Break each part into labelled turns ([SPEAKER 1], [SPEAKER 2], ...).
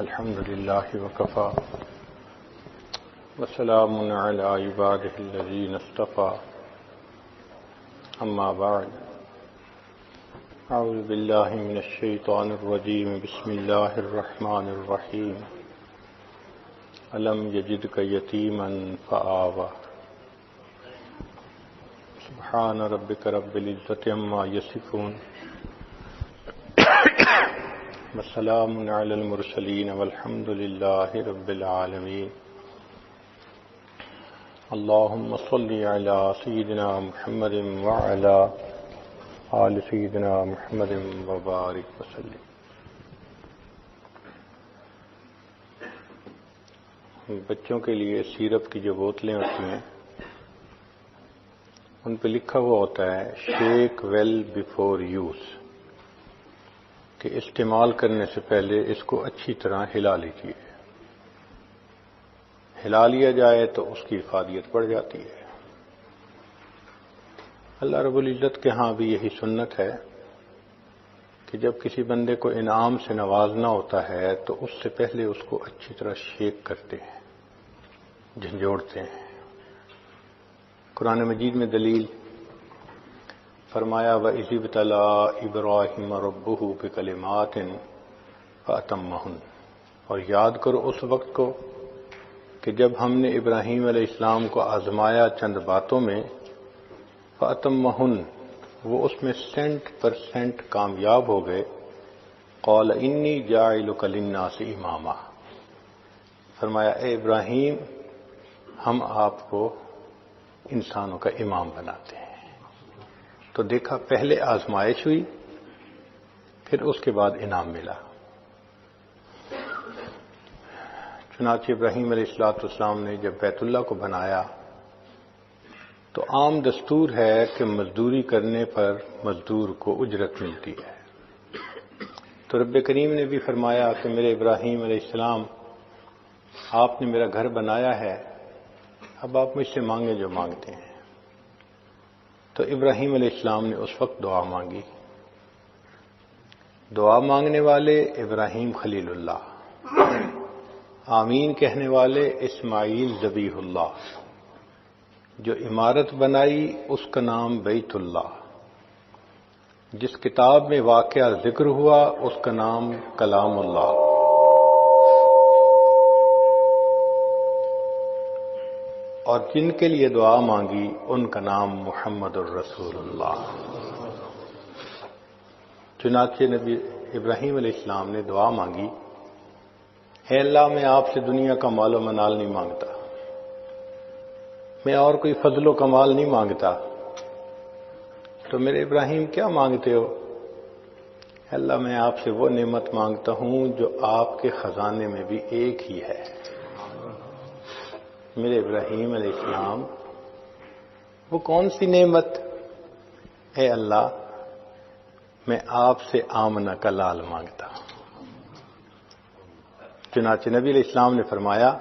[SPEAKER 1] الحمد لله وكفى وسلام على عباده الذين اصطفى أما بعد أعوذ بالله من الشيطان الرجيم بسم الله الرحمن الرحيم ألم يجدك يتيما فآوى سبحان ربك رب العزة عما يصفون وسلام على المرسلين والحمد لله رب العالمين اللهم صل على سيدنا محمد وعلى آل سيدنا محمد وبارك وسلم. بچوں کے لیے سیرپ کی جو بوتلیں ہوتی ہیں ان پہ لکھا ہوا ہوتا ہے شیک ویل بیفور یوز، کہ استعمال کرنے سے پہلے اس کو اچھی طرح ہلا لیجیے. ہلا لیا جائے تو اس کی افادیت بڑھ جاتی ہے. اللہ رب العزت کے ہاں بھی یہی سنت ہے کہ جب کسی بندے کو انعام سے نوازنا ہوتا ہے تو اس سے پہلے اس کو اچھی طرح شیک کرتے ہیں، جھنجھوڑتے ہیں. قرآن مجید میں دلیل فرمایا وَإِذِ ابْتَلَىٰ إِبْرَاهِيمَ رَبُّهُ بِكَلِمَاتٍ فَأَتَمَّهُنَّ، اور یاد کرو اس وقت کو کہ جب ہم نے ابراہیم علیہ السلام کو آزمایا چند باتوں میں، فَأَتَمَّهُنَّ، وہ اس میں 100% کامیاب ہو گئے. قَالَ إِنِّي جَاعِلُكَ لِلنَّاسِ إِمَامًا، فرمایا اے ابراہیم ہم آپ کو انسانوں کا امام بناتے ہیں. تو دیکھا پہلے آزمائش ہوئی پھر اس کے بعد انعام ملا. چنانچہ ابراہیم علیہ السلام نے جب بیت اللہ کو بنایا تو عام دستور ہے کہ مزدوری کرنے پر مزدور کو اجرت ملتی ہے. تو رب کریم نے بھی فرمایا کہ میرے ابراہیم علیہ السلام آپ نے میرا گھر بنایا ہے، اب آپ مجھ سے مانگیں جو مانگتے ہیں. تو ابراہیم علیہ السلام نے اس وقت دعا مانگی. دعا مانگنے والے ابراہیم خلیل اللہ، آمین کہنے والے اسماعیل ذبیح اللہ، جو عمارت بنائی اس کا نام بیت اللہ، جس کتاب میں واقعہ ذکر ہوا اس کا نام کلام اللہ، اور جن کے لیے دعا مانگی ان کا نام محمد الرسول اللہ. چنانچہ نبی ابراہیم علیہ السلام نے دعا مانگی، اے اللہ میں آپ سے دنیا کا مال و منال نہیں مانگتا، میں اور کوئی فضل و کمال نہیں مانگتا، تو میرے ابراہیم کیا مانگتے ہو؟ اللہ میں آپ سے وہ نعمت مانگتا ہوں جو آپ کے خزانے میں بھی ایک ہی ہے. میرے ابراہیم علیہ السلام وہ کون سی نعمت؟ اے اللہ میں آپ سے آمنہ کا لال مانگتا ہوں. چنانچہ نبی علیہ السلام نے فرمایا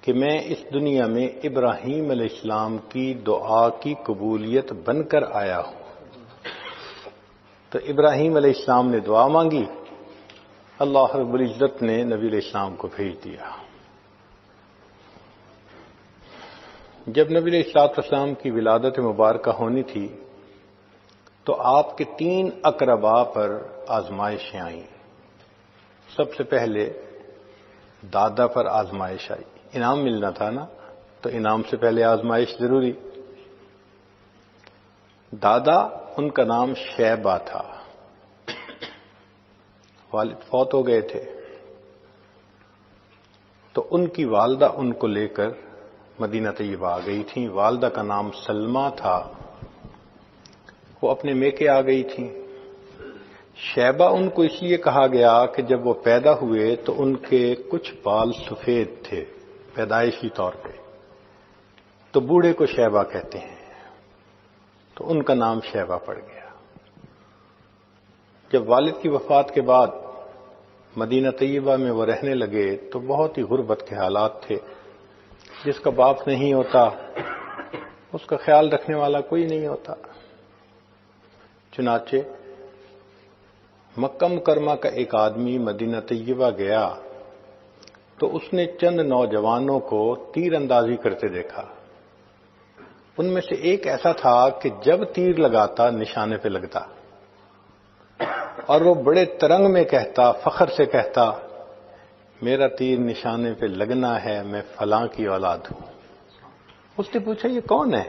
[SPEAKER 1] کہ میں اس دنیا میں ابراہیم علیہ السلام کی دعا کی قبولیت بن کر آیا ہوں. تو ابراہیم علیہ السلام نے دعا مانگی، اللہ رب العزت نے نبی علیہ السلام کو بھیج دیا. جب نبی علیہ السلام کی ولادت مبارکہ ہونی تھی تو آپ کے 3 اقربا پر آزمائشیں آئیں. سب سے پہلے دادا پر آزمائش آئی. انعام ملنا تھا نا، تو انعام سے پہلے آزمائش ضروری. دادا ان کا نام شیبہ تھا، والد فوت ہو گئے تھے، تو ان کی والدہ ان کو لے کر مدینہ طیبہ آ گئی تھیں. والدہ کا نام سلمہ تھا، وہ اپنے میکے آ گئی تھیں. شیبہ ان کو اس لیے کہا گیا کہ جب وہ پیدا ہوئے تو ان کے کچھ بال سفید تھے پیدائشی طور پہ، تو بوڑھے کو شیبہ کہتے ہیں، تو ان کا نام شیبہ پڑ گیا. جب والد کی وفات کے بعد مدینہ طیبہ میں وہ رہنے لگے تو بہت ہی غربت کے حالات تھے. جس کا باپ نہیں ہوتا اس کا خیال رکھنے والا کوئی نہیں ہوتا. چنانچہ مکہ مکرمہ کا ایک آدمی مدینہ طیبہ گیا تو اس نے چند نوجوانوں کو تیر اندازی کرتے دیکھا. ان میں سے ایک ایسا تھا کہ جب تیر لگاتا نشانے پہ لگتا، اور وہ بڑے ترنگ میں کہتا، فخر سے کہتا، میرا تیر نشانے پہ لگنا ہے، میں فلاں کی اولاد ہوں. اس نے پوچھا یہ کون ہے؟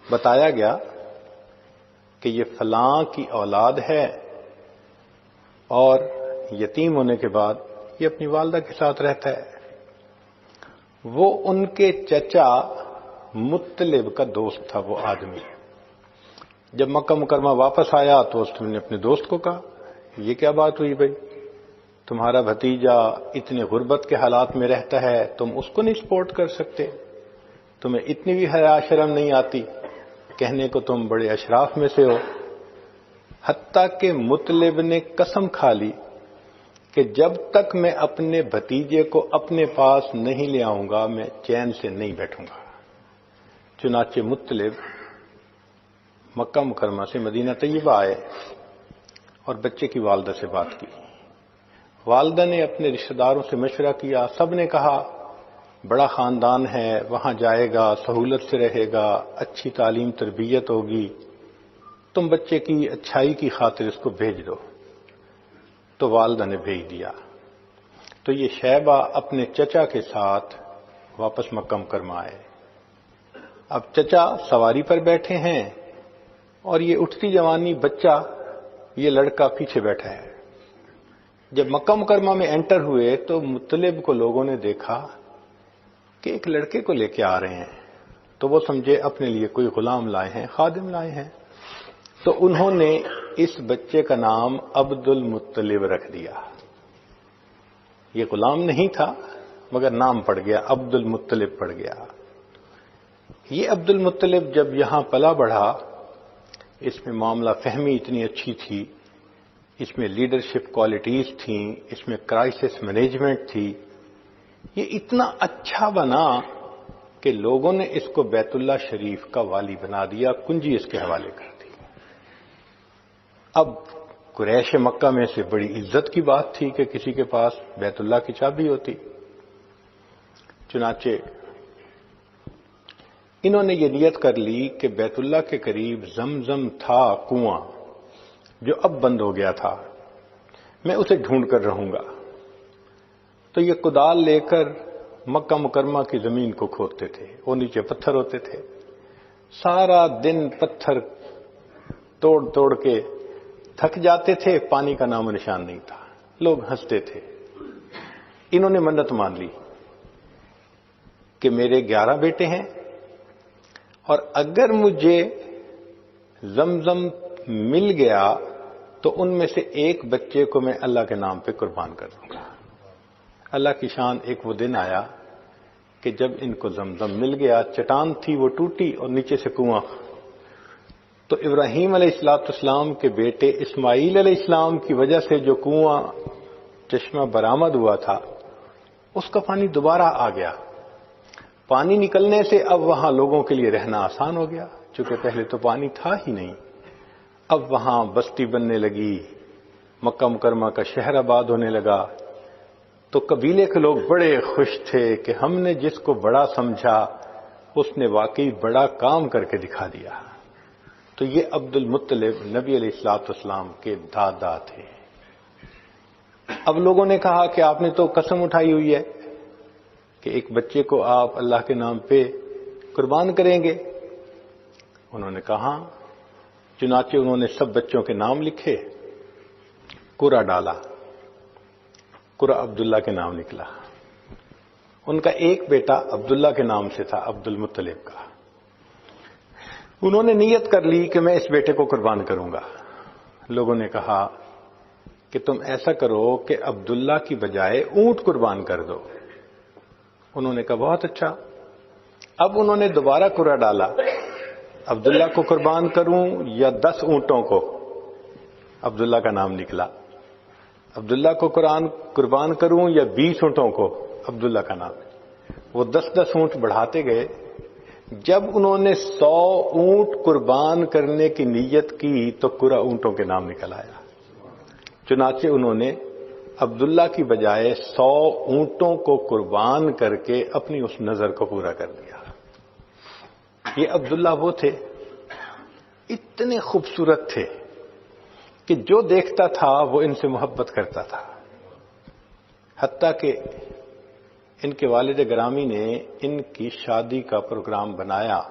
[SPEAKER 1] بتایا گیا کہ یہ فلاں کی اولاد ہے، اور یتیم ہونے کے بعد یہ اپنی والدہ کے ساتھ رہتا ہے. وہ ان کے چچا مطلب کا دوست تھا وہ آدمی. جب مکہ مکرمہ واپس آیا تو اس نے اپنے دوست کو کہا یہ کیا بات ہوئی بھائی، تمہارا بھتیجا اتنے غربت کے حالات میں رہتا ہے، تم اس کو نہیں سپورٹ کر سکتے، تمہیں اتنی بھی حیا شرم نہیں آتی، کہنے کو تم بڑے اشراف میں سے ہو. حتیٰ کہ مطلب نے قسم کھا لی کہ جب تک میں اپنے بھتیجے کو اپنے پاس نہیں لے آؤں گا میں چین سے نہیں بیٹھوں گا. چنانچہ مطلب مکہ مکرمہ سے مدینہ طیبہ آئے اور بچے کی والدہ سے بات کی. والدہ نے اپنے رشتہ داروں سے مشورہ کیا، سب نے کہا بڑا خاندان ہے، وہاں جائے گا، سہولت سے رہے گا، اچھی تعلیم تربیت ہوگی، تم بچے کی اچھائی کی خاطر اس کو بھیج دو. تو والدہ نے بھیج دیا. تو یہ شیبہ اپنے چچا کے ساتھ واپس مکہ مکرمہ آئے. اب چچا سواری پر بیٹھے ہیں اور یہ اٹھتی جوانی بچہ، یہ لڑکا پیچھے بیٹھا ہے. جب مکہ مکرمہ میں انٹر ہوئے تو مطلب کو لوگوں نے دیکھا کہ ایک لڑکے کو لے کے آ رہے ہیں، تو وہ سمجھے اپنے لیے کوئی غلام لائے ہیں، خادم لائے ہیں. تو انہوں نے اس بچے کا نام عبد المطلب رکھ دیا. یہ غلام نہیں تھا مگر نام پڑ گیا، عبد المطلب پڑ گیا. یہ عبد المطلب جب یہاں پلا بڑھا، اس میں معاملہ فہمی اتنی اچھی تھی، اس میں لیڈرشپ کوالٹیز تھیں، اس میں کرائسس مینجمنٹ تھی. یہ اتنا اچھا بنا کہ لوگوں نے اس کو بیت اللہ شریف کا والی بنا دیا، کنجی اس کے حوالے کر دی. اب قریش مکہ میں سے بڑی عزت کی بات تھی کہ کسی کے پاس بیت اللہ کی چابی ہوتی. چنانچہ انہوں نے یہ نیت کر لی کہ بیت اللہ کے قریب زمزم تھا کنواں جو اب بند ہو گیا تھا، میں اسے ڈھونڈ کر رہوں گا. تو یہ کدال لے کر مکہ مکرمہ کی زمین کو کھودتے تھے، وہ نیچے پتھر ہوتے تھے، سارا دن پتھر توڑ توڑ کے تھک جاتے تھے، پانی کا نام و نشان نہیں تھا. لوگ ہنستے تھے. انہوں نے منت مان لی کہ میرے 11 بیٹے ہیں اور اگر مجھے زمزم مل گیا تو ان میں سے ایک بچے کو میں اللہ کے نام پہ قربان کر دوں گا. اللہ کی شان، ایک وہ دن آیا کہ جب ان کو زمزم مل گیا، چٹان تھی وہ ٹوٹی اور نیچے سے کنواں. تو ابراہیم علیہ السلام کے بیٹے اسماعیل علیہ السلام کی وجہ سے جو کنواں چشمہ برآمد ہوا تھا اس کا پانی دوبارہ آ گیا. پانی نکلنے سے اب وہاں لوگوں کے لیے رہنا آسان ہو گیا، چونکہ پہلے تو پانی تھا ہی نہیں. اب وہاں بستی بننے لگی، مکہ مکرمہ کا شہر آباد ہونے لگا. تو قبیلے کے لوگ بڑے خوش تھے کہ ہم نے جس کو بڑا سمجھا اس نے واقعی بڑا کام کر کے دکھا دیا. تو یہ عبد المطلب نبی علیہ السلام کے دادا تھے. اب لوگوں نے کہا کہ آپ نے تو قسم اٹھائی ہوئی ہے کہ ایک بچے کو آپ اللہ کے نام پہ قربان کریں گے. انہوں نے کہا. چنانچہ انہوں نے سب بچوں کے نام لکھے، قرہ ڈالا، قرہ عبداللہ کے نام نکلا. ان کا ایک بیٹا عبداللہ کے نام سے تھا، عبد المطلب کا. انہوں نے نیت کر لی کہ میں اس بیٹے کو قربان کروں گا. لوگوں نے کہا کہ تم ایسا کرو کہ عبداللہ کی بجائے اونٹ قربان کر دو. انہوں نے کہا بہت اچھا. اب انہوں نے دوبارہ قرہ ڈالا، عبداللہ کو قربان کروں یا 10 اونٹوں کو. عبداللہ کا نام نکلا. عبداللہ کو قربان کروں یا 20 اونٹوں کو. عبداللہ کا نام. وہ 10 اونٹ بڑھاتے گئے. جب انہوں نے 100 اونٹ قربان کرنے کی نیت کی تو قرہ اونٹوں کے نام نکل آیا. چنانچہ انہوں نے عبداللہ کی بجائے 100 اونٹوں کو قربان کر کے اپنی اس نظر کو پورا کر دیا۔ یہ عبداللہ وہ تھے، اتنے خوبصورت تھے کہ جو دیکھتا تھا وہ ان سے محبت کرتا تھا، حتیٰ کہ ان کے والد گرامی نے ان کی شادی کا پروگرام بنایا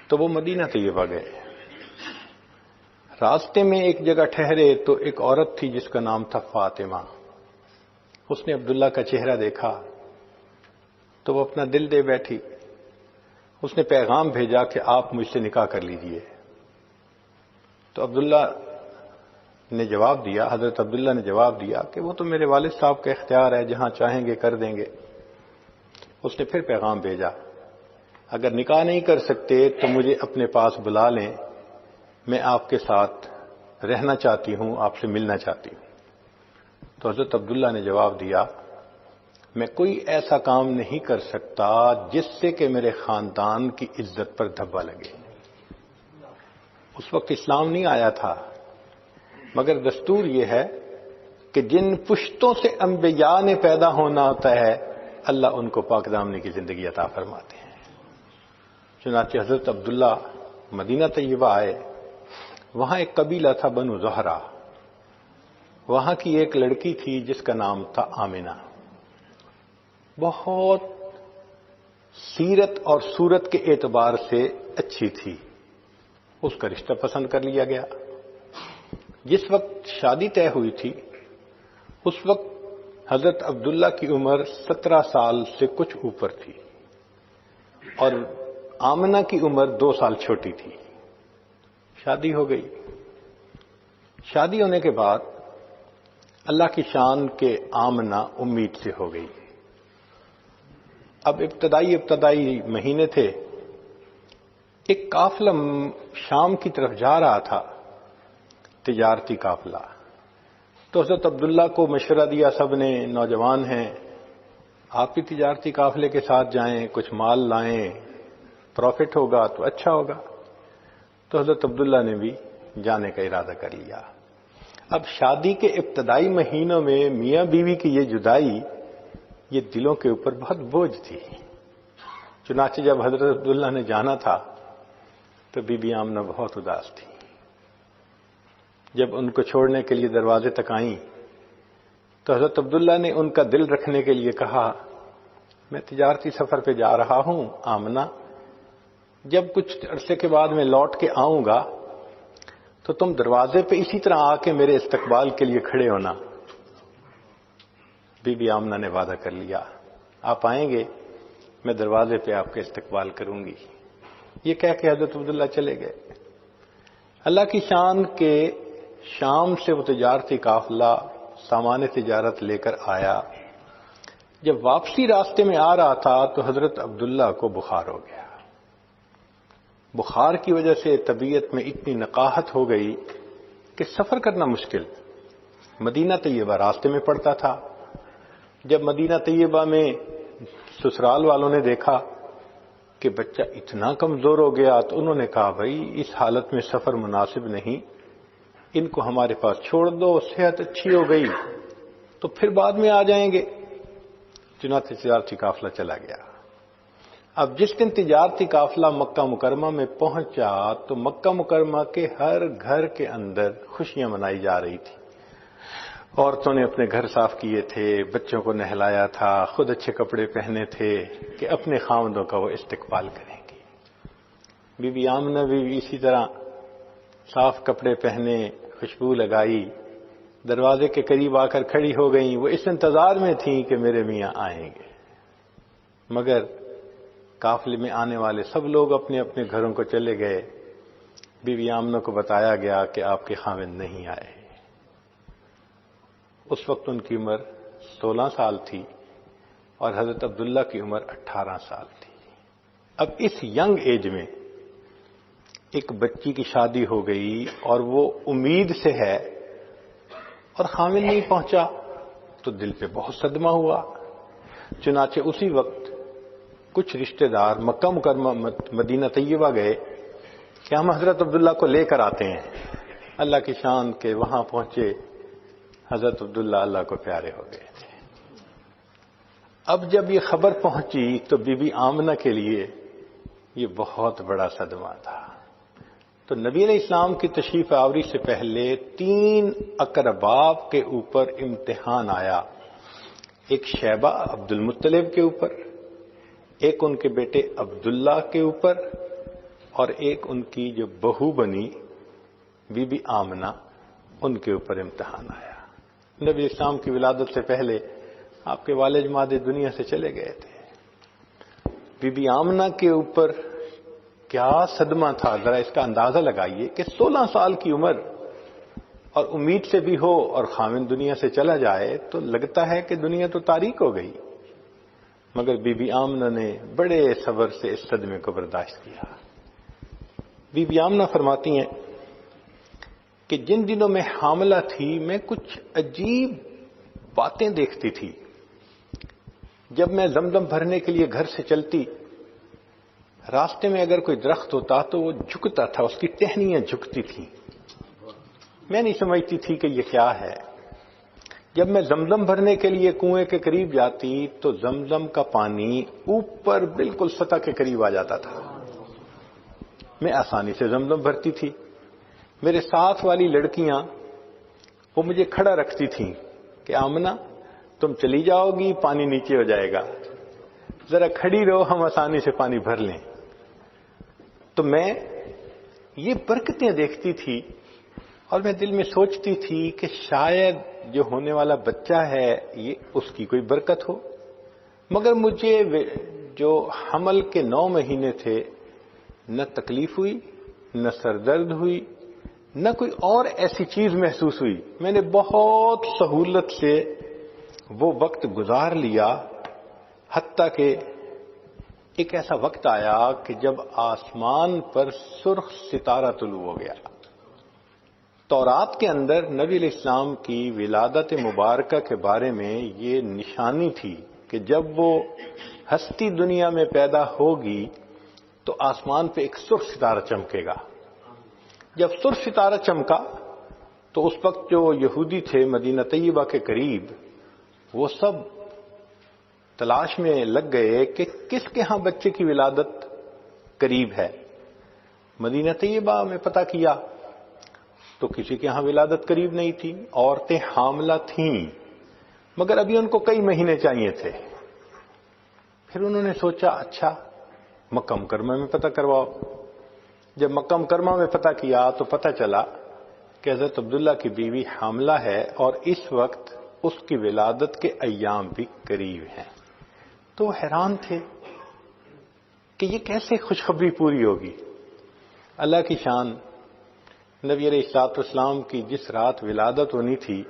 [SPEAKER 1] تو وہ مدینہ طیبہ گئے۔ راستے میں ایک جگہ ٹھہرے تو ایک عورت تھی جس کا نام تھا فاطمہ۔ اس نے عبداللہ کا چہرہ دیکھا تو وہ اپنا دل دے بیٹھی۔ اس نے پیغام بھیجا کہ آپ مجھ سے نکاح کر لیجئے۔ تو عبداللہ نے جواب دیا، حضرت عبداللہ نے جواب دیا کہ وہ تو میرے والد صاحب کا اختیار ہے، جہاں چاہیں گے کر دیں گے۔ اس نے پھر پیغام بھیجا، اگر نکاح نہیں کر سکتے تو مجھے اپنے پاس بلا لیں، میں آپ کے ساتھ رہنا چاہتی ہوں، آپ سے ملنا چاہتی ہوں۔ تو حضرت عبداللہ نے جواب دیا، میں کوئی ایسا کام نہیں کر سکتا جس سے کہ میرے خاندان کی عزت پر دھبا لگے۔ اس وقت اسلام نہیں آیا تھا، مگر دستور یہ ہے کہ جن پشتوں سے انبیاء نے پیدا ہونا ہوتا ہے اللہ ان کو پاک دامنی کی زندگی عطا فرماتے ہیں۔ چنانچہ حضرت عبداللہ مدینہ طیبہ آئے۔ وہاں ایک قبیلہ تھا بنو زہرہ، وہاں کی ایک لڑکی تھی جس کا نام تھا آمنہ، بہت سیرت اور صورت کے اعتبار سے اچھی تھی۔ اس کا رشتہ پسند کر لیا گیا۔ جس وقت شادی طے ہوئی تھی اس وقت حضرت عبداللہ کی عمر 17 سال سے کچھ اوپر تھی اور آمنہ کی عمر 2 سال چھوٹی تھی۔ شادی ہو گئی۔ شادی ہونے کے بعد اللہ کی شان کے آمنہ امید سے ہو گئی۔ اب ابتدائی مہینے تھے، ایک قافلہ شام کی طرف جا رہا تھا، تجارتی قافلہ۔ تو حضرت عبداللہ کو مشورہ دیا سب نے، نوجوان ہیں، آپ بھی تجارتی قافلے کے ساتھ جائیں، کچھ مال لائیں، پروفٹ ہوگا تو اچھا ہوگا۔ تو حضرت عبداللہ نے بھی جانے کا ارادہ کر لیا۔ اب شادی کے ابتدائی مہینوں میں میاں بیوی کی یہ جدائی یہ دلوں کے اوپر بہت بوجھ تھی۔ چنانچہ جب حضرت عبداللہ نے جانا تھا تو بی بی آمنہ بہت اداس تھی۔ جب ان کو چھوڑنے کے لیے دروازے تک آئیں تو حضرت عبداللہ نے ان کا دل رکھنے کے لیے کہا، میں تجارتی سفر پہ جا رہا ہوں آمنہ، جب کچھ عرصے کے بعد میں لوٹ کے آؤں گا تو تم دروازے پہ اسی طرح آ کے میرے استقبال کے لیے کھڑے ہونا۔ بی بی آمنہ نے وعدہ کر لیا، آپ آئیں گے میں دروازے پہ آپ کا استقبال کروں گی۔ یہ کہہ کے حضرت عبداللہ چلے گئے۔ اللہ کی شان کے شام سے وہ تجارتی قافلہ سامان تجارت لے کر آیا۔ جب واپسی راستے میں آ رہا تھا تو حضرت عبداللہ کو بخار ہو گیا۔ بخار کی وجہ سے طبیعت میں اتنی نقاہت ہو گئی کہ سفر کرنا مشکل۔ مدینہ طیبہ راستے میں پڑتا تھا۔ جب مدینہ طیبہ میں سسرال والوں نے دیکھا کہ بچہ اتنا کمزور ہو گیا تو انہوں نے کہا، بھائی اس حالت میں سفر مناسب نہیں، ان کو ہمارے پاس چھوڑ دو، صحت اچھی ہو گئی تو پھر بعد میں آ جائیں گے۔ چنانچہ تجارتی قافلہ چلا گیا۔ اب جس دن تجارتی قافلہ مکہ مکرمہ میں پہنچا تو مکہ مکرمہ کے ہر گھر کے اندر خوشیاں منائی جا رہی تھی۔ عورتوں نے اپنے گھر صاف کیے تھے، بچوں کو نہلایا تھا، خود اچھے کپڑے پہنے تھے کہ اپنے خاوندوں کا وہ استقبال کریں گے۔ بی بی آمنہ بھی اسی طرح صاف کپڑے پہنے، خوشبو لگائی، دروازے کے قریب آ کر کھڑی ہو گئیں۔ وہ اس انتظار میں تھیں کہ میرے میاں آئیں گے، مگر قافلے میں آنے والے سب لوگ اپنے اپنے گھروں کو چلے گئے۔ بی بی آمنہ کو بتایا گیا کہ آپ کے خاوند نہیں آئے۔ اس وقت ان کی عمر 16 سال تھی اور حضرت عبداللہ کی عمر 18 سال تھی۔ اب اس ینگ ایج میں ایک بچی کی شادی ہو گئی اور وہ امید سے ہے اور خاوند نہیں پہنچا تو دل پہ بہت صدمہ ہوا۔ چنانچہ اسی وقت کچھ رشتہ دار مکہ مکرمہ مدینہ طیبہ گئے کہ ہم حضرت عبداللہ کو لے کر آتے ہیں۔ اللہ کی شان کے وہاں پہنچے، حضرت عبداللہ اللہ کو پیارے ہو گئے تھے۔ اب جب یہ خبر پہنچی تو بی بی آمنہ کے لیے یہ بہت بڑا صدمہ تھا۔ تو نبی علیہ السلام کی تشریف آوری سے پہلے 3 اقرباء کے اوپر امتحان آیا، ایک شیبہ عبد المطلب کے اوپر، ایک ان کے بیٹے عبداللہ کے اوپر، اور ایک ان کی جو بہو بنی بی بی آمنہ ان کے اوپر امتحان آیا۔ نبی اسلام کی ولادت سے پہلے آپ کے والد ماجد دنیا سے چلے گئے تھے۔ بی بی آمنہ کے اوپر کیا صدمہ تھا، ذرا اس کا اندازہ لگائیے کہ 16 سال کی عمر اور امید سے بھی ہو اور خاوند دنیا سے چلا جائے تو لگتا ہے کہ دنیا تو تاریک ہو گئی، مگر بی بی آمنہ نے بڑے صبر سے اس صدمے کو برداشت کیا۔ بی بی آمنہ فرماتی ہیں کہ جن دنوں میں حاملہ تھی میں کچھ عجیب باتیں دیکھتی تھی۔ جب میں زمزم بھرنے کے لیے گھر سے چلتی، راستے میں اگر کوئی درخت ہوتا تو وہ جھکتا تھا، اس کی ٹہنیاں جھکتی تھیں۔ میں نہیں سمجھتی تھی کہ یہ کیا ہے۔ جب میں زمزم بھرنے کے لیے کنویں کے قریب جاتی تو زمزم کا پانی اوپر بالکل سطح کے قریب آ جاتا تھا۔ میں آسانی سے زمزم بھرتی تھی۔ میرے ساتھ والی لڑکیاں وہ مجھے کھڑا رکھتی تھیں کہ آمنہ تم چلی جاؤ گی، پانی نیچے ہو جائے گا، ذرا کھڑی رہو، ہم آسانی سے پانی بھر لیں۔ تو میں یہ برکتیں دیکھتی تھی اور میں دل میں سوچتی تھی کہ شاید جو ہونے والا بچہ ہے یہ اس کی کوئی برکت ہو، مگر مجھے جو حمل کے 9 مہینے تھے نہ تکلیف ہوئی، نہ سر درد ہوئی، نہ کوئی اور ایسی چیز محسوس ہوئی۔ میں نے بہت سہولت سے وہ وقت گزار لیا، حتیٰ کہ ایک ایسا وقت آیا کہ جب آسمان پر سرخ ستارہ طلوع ہو گیا۔ تورات کے اندر نبی علیہ السلام کی ولادت مبارکہ کے بارے میں یہ نشانی تھی کہ جب وہ ہستی دنیا میں پیدا ہوگی تو آسمان پہ ایک سرخ ستارہ چمکے گا۔ جب سرخ ستارہ چمکا تو اس وقت جو یہودی تھے مدینہ طیبہ کے قریب، وہ سب تلاش میں لگ گئے کہ کس کے ہاں بچے کی ولادت قریب ہے۔ مدینہ طیبہ میں پتہ کیا تو کسی کے ہاں ولادت قریب نہیں تھی، عورتیں حاملہ تھیں، مگر ابھی ان کو کئی مہینے چاہیے تھے۔ پھر انہوں نے سوچا اچھا مکہ مکرمہ میں پتہ کرواؤ۔ جب مکہ مکرمہ میں پتہ کیا تو پتہ چلا کہ حضرت عبداللہ کی بیوی حاملہ ہے اور اس وقت اس کی ولادت کے ایام بھی قریب ہیں۔ تو وہ حیران تھے کہ یہ کیسے خوشخبری پوری ہوگی۔ اللہ کی شان، نبی علیہ الصلوۃ والسلام کی جس رات ولادت ہونی تھی،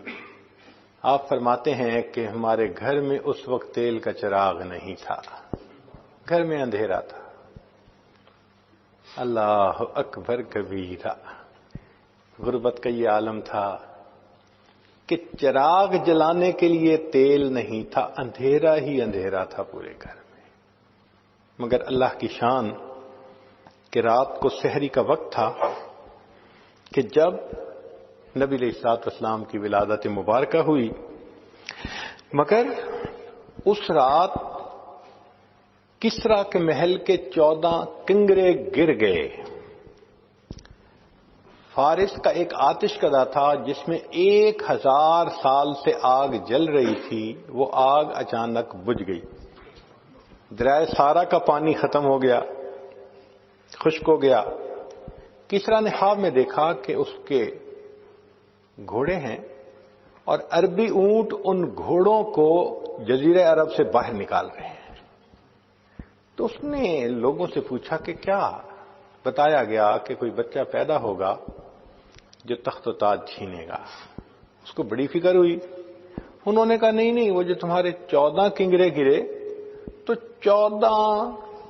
[SPEAKER 1] آپ فرماتے ہیں کہ ہمارے گھر میں اس وقت تیل کا چراغ نہیں تھا، گھر میں اندھیرا تھا۔ اللہ اکبر کبیرہ، غربت کا یہ عالم تھا کہ چراغ جلانے کے لیے تیل نہیں تھا، اندھیرا ہی اندھیرا تھا پورے گھر میں۔ مگر اللہ کی شان کہ رات کو سحری کا وقت تھا کہ جب نبی علیہ الصلوۃ والسلام کی ولادت مبارکہ ہوئی، مگر اس رات کسریٰ کے محل کے 14 کنگرے گر گئے۔ فارس کا ایک آتش کدہ تھا جس میں 1000 سال سے آگ جل رہی تھی، وہ آگ اچانک بجھ گئی۔ دریائے سارا کا پانی ختم ہو گیا، خشک ہو گیا۔ کسریٰ نے خواب میں دیکھا کہ اس کے گھوڑے ہیں اور عربی اونٹ ان گھوڑوں کو جزیرہ عرب سے باہر نکال رہے ہیں۔ تو اس نے لوگوں سے پوچھا کہ کیا؟ بتایا گیا کہ کوئی بچہ پیدا ہوگا جو تخت و تاج چھینے گا۔ اس کو بڑی فکر ہوئی۔ انہوں نے کہا نہیں، وہ جو تمہارے 14 کنگرے گرے تو 14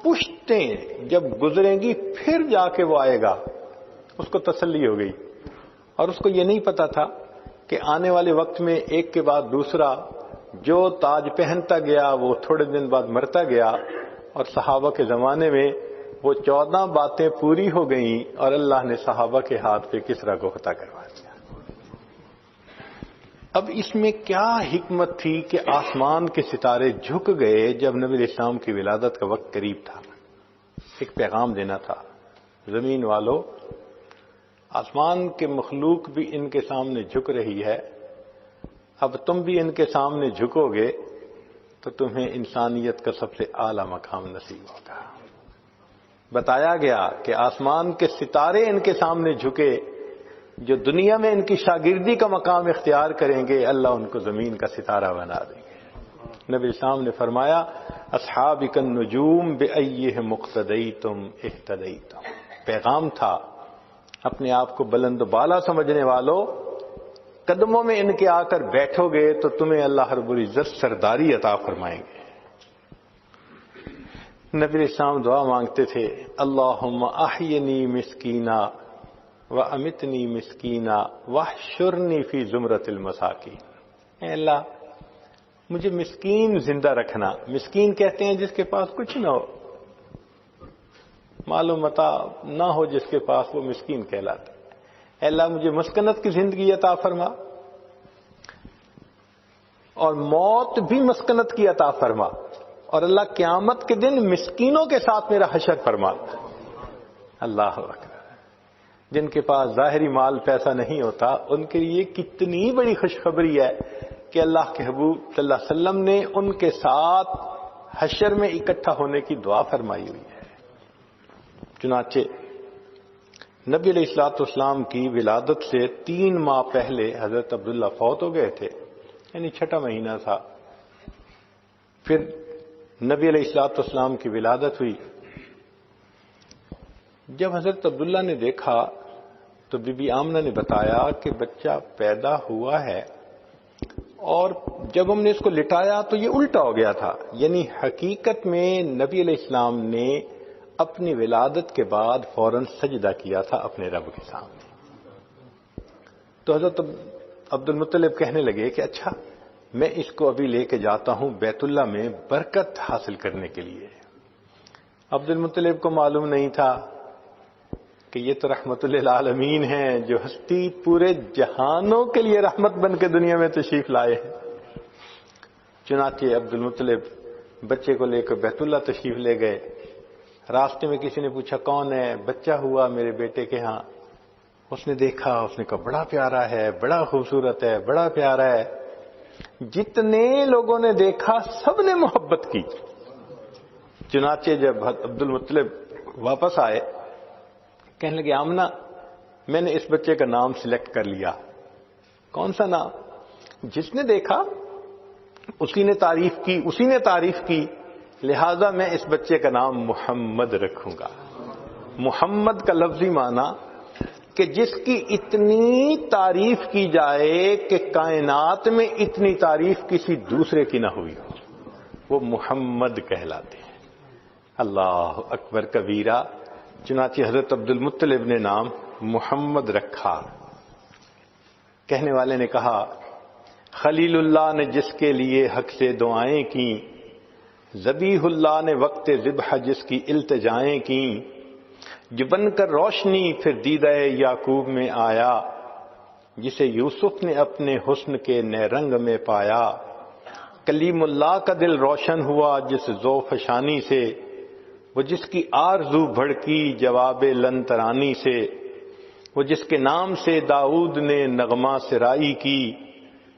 [SPEAKER 1] پشتیں جب گزریں گی پھر جا کے وہ آئے گا۔ اس کو تسلی ہو گئی، اور اس کو یہ نہیں پتا تھا کہ آنے والے وقت میں ایک کے بعد دوسرا جو تاج پہنتا گیا وہ تھوڑے دن بعد مرتا گیا، اور صحابہ کے زمانے میں وہ 14 باتیں پوری ہو گئیں اور اللہ نے صحابہ کے ہاتھ پہ کسریٰ کو فتح کروا دیا۔ اب اس میں کیا حکمت تھی کہ آسمان کے ستارے جھک گئے جب نبی علیہ السلام کی ولادت کا وقت قریب تھا؟ ایک پیغام دینا تھا، زمین والو، آسمان کے مخلوق بھی ان کے سامنے جھک رہی ہے، اب تم بھی ان کے سامنے جھکو گے تو تمہیں انسانیت کا سب سے اعلیٰ مقام نصیب ہوگا۔ بتایا گیا کہ آسمان کے ستارے ان کے سامنے جھکے، جو دنیا میں ان کی شاگردی کا مقام اختیار کریں گے اللہ ان کو زمین کا ستارہ بنا دیں گے۔ نبی اسلام نے فرمایا اصحابک النجوم بأیہم اقتدیتم اہتدیتم، پیغام تھا اپنے آپ کو بلند و بالا سمجھنے والوں، قدموں میں ان کے آ کر بیٹھو گے تو تمہیں اللہ رب العزت سرداری عطا فرمائیں گے۔ نبی علیہ السلام دعا مانگتے تھے اللہم احینی مسکینا وامتنی مسکینا واحشرنی فی زمرۃ المساکین، اے اللہ مجھے مسکین زندہ رکھنا۔ مسکین کہتے ہیں جس کے پاس کچھ نہ ہو، مال و متاع نہ ہو جس کے پاس، وہ مسکین کہلاتا ہے۔ اے اللہ مجھے مسکنت کی زندگی عطا فرما، اور موت بھی مسکنت کی عطا فرما، اور اللہ قیامت کے دن مسکینوں کے ساتھ میرا حشر فرما۔ اللہ اکبر۔ جن کے پاس ظاہری مال پیسہ نہیں ہوتا ان کے لیے کتنی بڑی خوشخبری ہے کہ اللہ کے حبیب صلی اللہ علیہ وسلم نے ان کے ساتھ حشر میں اکٹھا ہونے کی دعا فرمائی ہوئی ہے۔ چنانچہ نبی علیہ الصلوۃ والسلام کی ولادت سے 3 ماہ پہلے حضرت عبداللہ فوت ہو گئے تھے، یعنی 6واں مہینہ تھا۔ پھر نبی علیہ الصلوۃ والسلام کی ولادت ہوئی۔ جب حضرت عبداللہ نے دیکھا تو بی بی آمنہ نے بتایا کہ بچہ پیدا ہوا ہے، اور جب ہم نے اس کو لٹایا تو یہ الٹا ہو گیا تھا، یعنی حقیقت میں نبی علیہ السلام نے اپنی ولادت کے بعد فوراً سجدہ کیا تھا اپنے رب کے سامنے۔ تو حضرت عبد المطلب کہنے لگے کہ اچھا میں اس کو ابھی لے کے جاتا ہوں بیت اللہ میں برکت حاصل کرنے کے لیے۔ عبد المطلب کو معلوم نہیں تھا کہ یہ تو رحمت للعالمین ہیں، جو ہستی پورے جہانوں کے لیے رحمت بن کے دنیا میں تشریف لائے ہیں۔ چنانچہ عبد المطلب بچے کو لے کر بیت اللہ تشریف لے گئے۔ راستے میں کسی نے پوچھا کون ہے؟ بچہ ہوا میرے بیٹے کے ہاں۔ اس نے دیکھا، اس نے کہا بڑا پیارا ہے، بڑا خوبصورت ہے، بڑا پیارا ہے۔ جتنے لوگوں نے دیکھا سب نے محبت کی۔ چنانچہ جب عبد المطلب واپس آئے کہنے لگے آمنہ میں نے اس بچے کا نام سلیکٹ کر لیا۔ کون سا نام؟ جس نے دیکھا اسی نے تعریف کی، لہذا میں اس بچے کا نام محمد رکھوں گا۔ محمد کا لفظی معنی کہ جس کی اتنی تعریف کی جائے کہ کائنات میں اتنی تعریف کسی دوسرے کی نہ ہوئی ہو، وہ محمد کہلاتے ہیں۔ اللہ اکبر کبیرہ۔ چنانچہ حضرت عبد المطلب نے نام محمد رکھا۔ کہنے والے نے کہا خلیل اللہ نے جس کے لیے حق سے دعائیں کی، ذبیح اللہ نے وقت ذبح جس کی التجائیں کی، جو بن کر روشنی پھر دیدہ یعقوب میں آیا، جسے یوسف نے اپنے حسن کے نئے رنگ میں پایا، کلیم اللہ کا دل روشن ہوا جس ذوف شانی سے، وہ جس کی آرزو بھڑکی جواب لن ترانی سے، وہ جس کے نام سے داؤد نے نغمہ سرائی کی،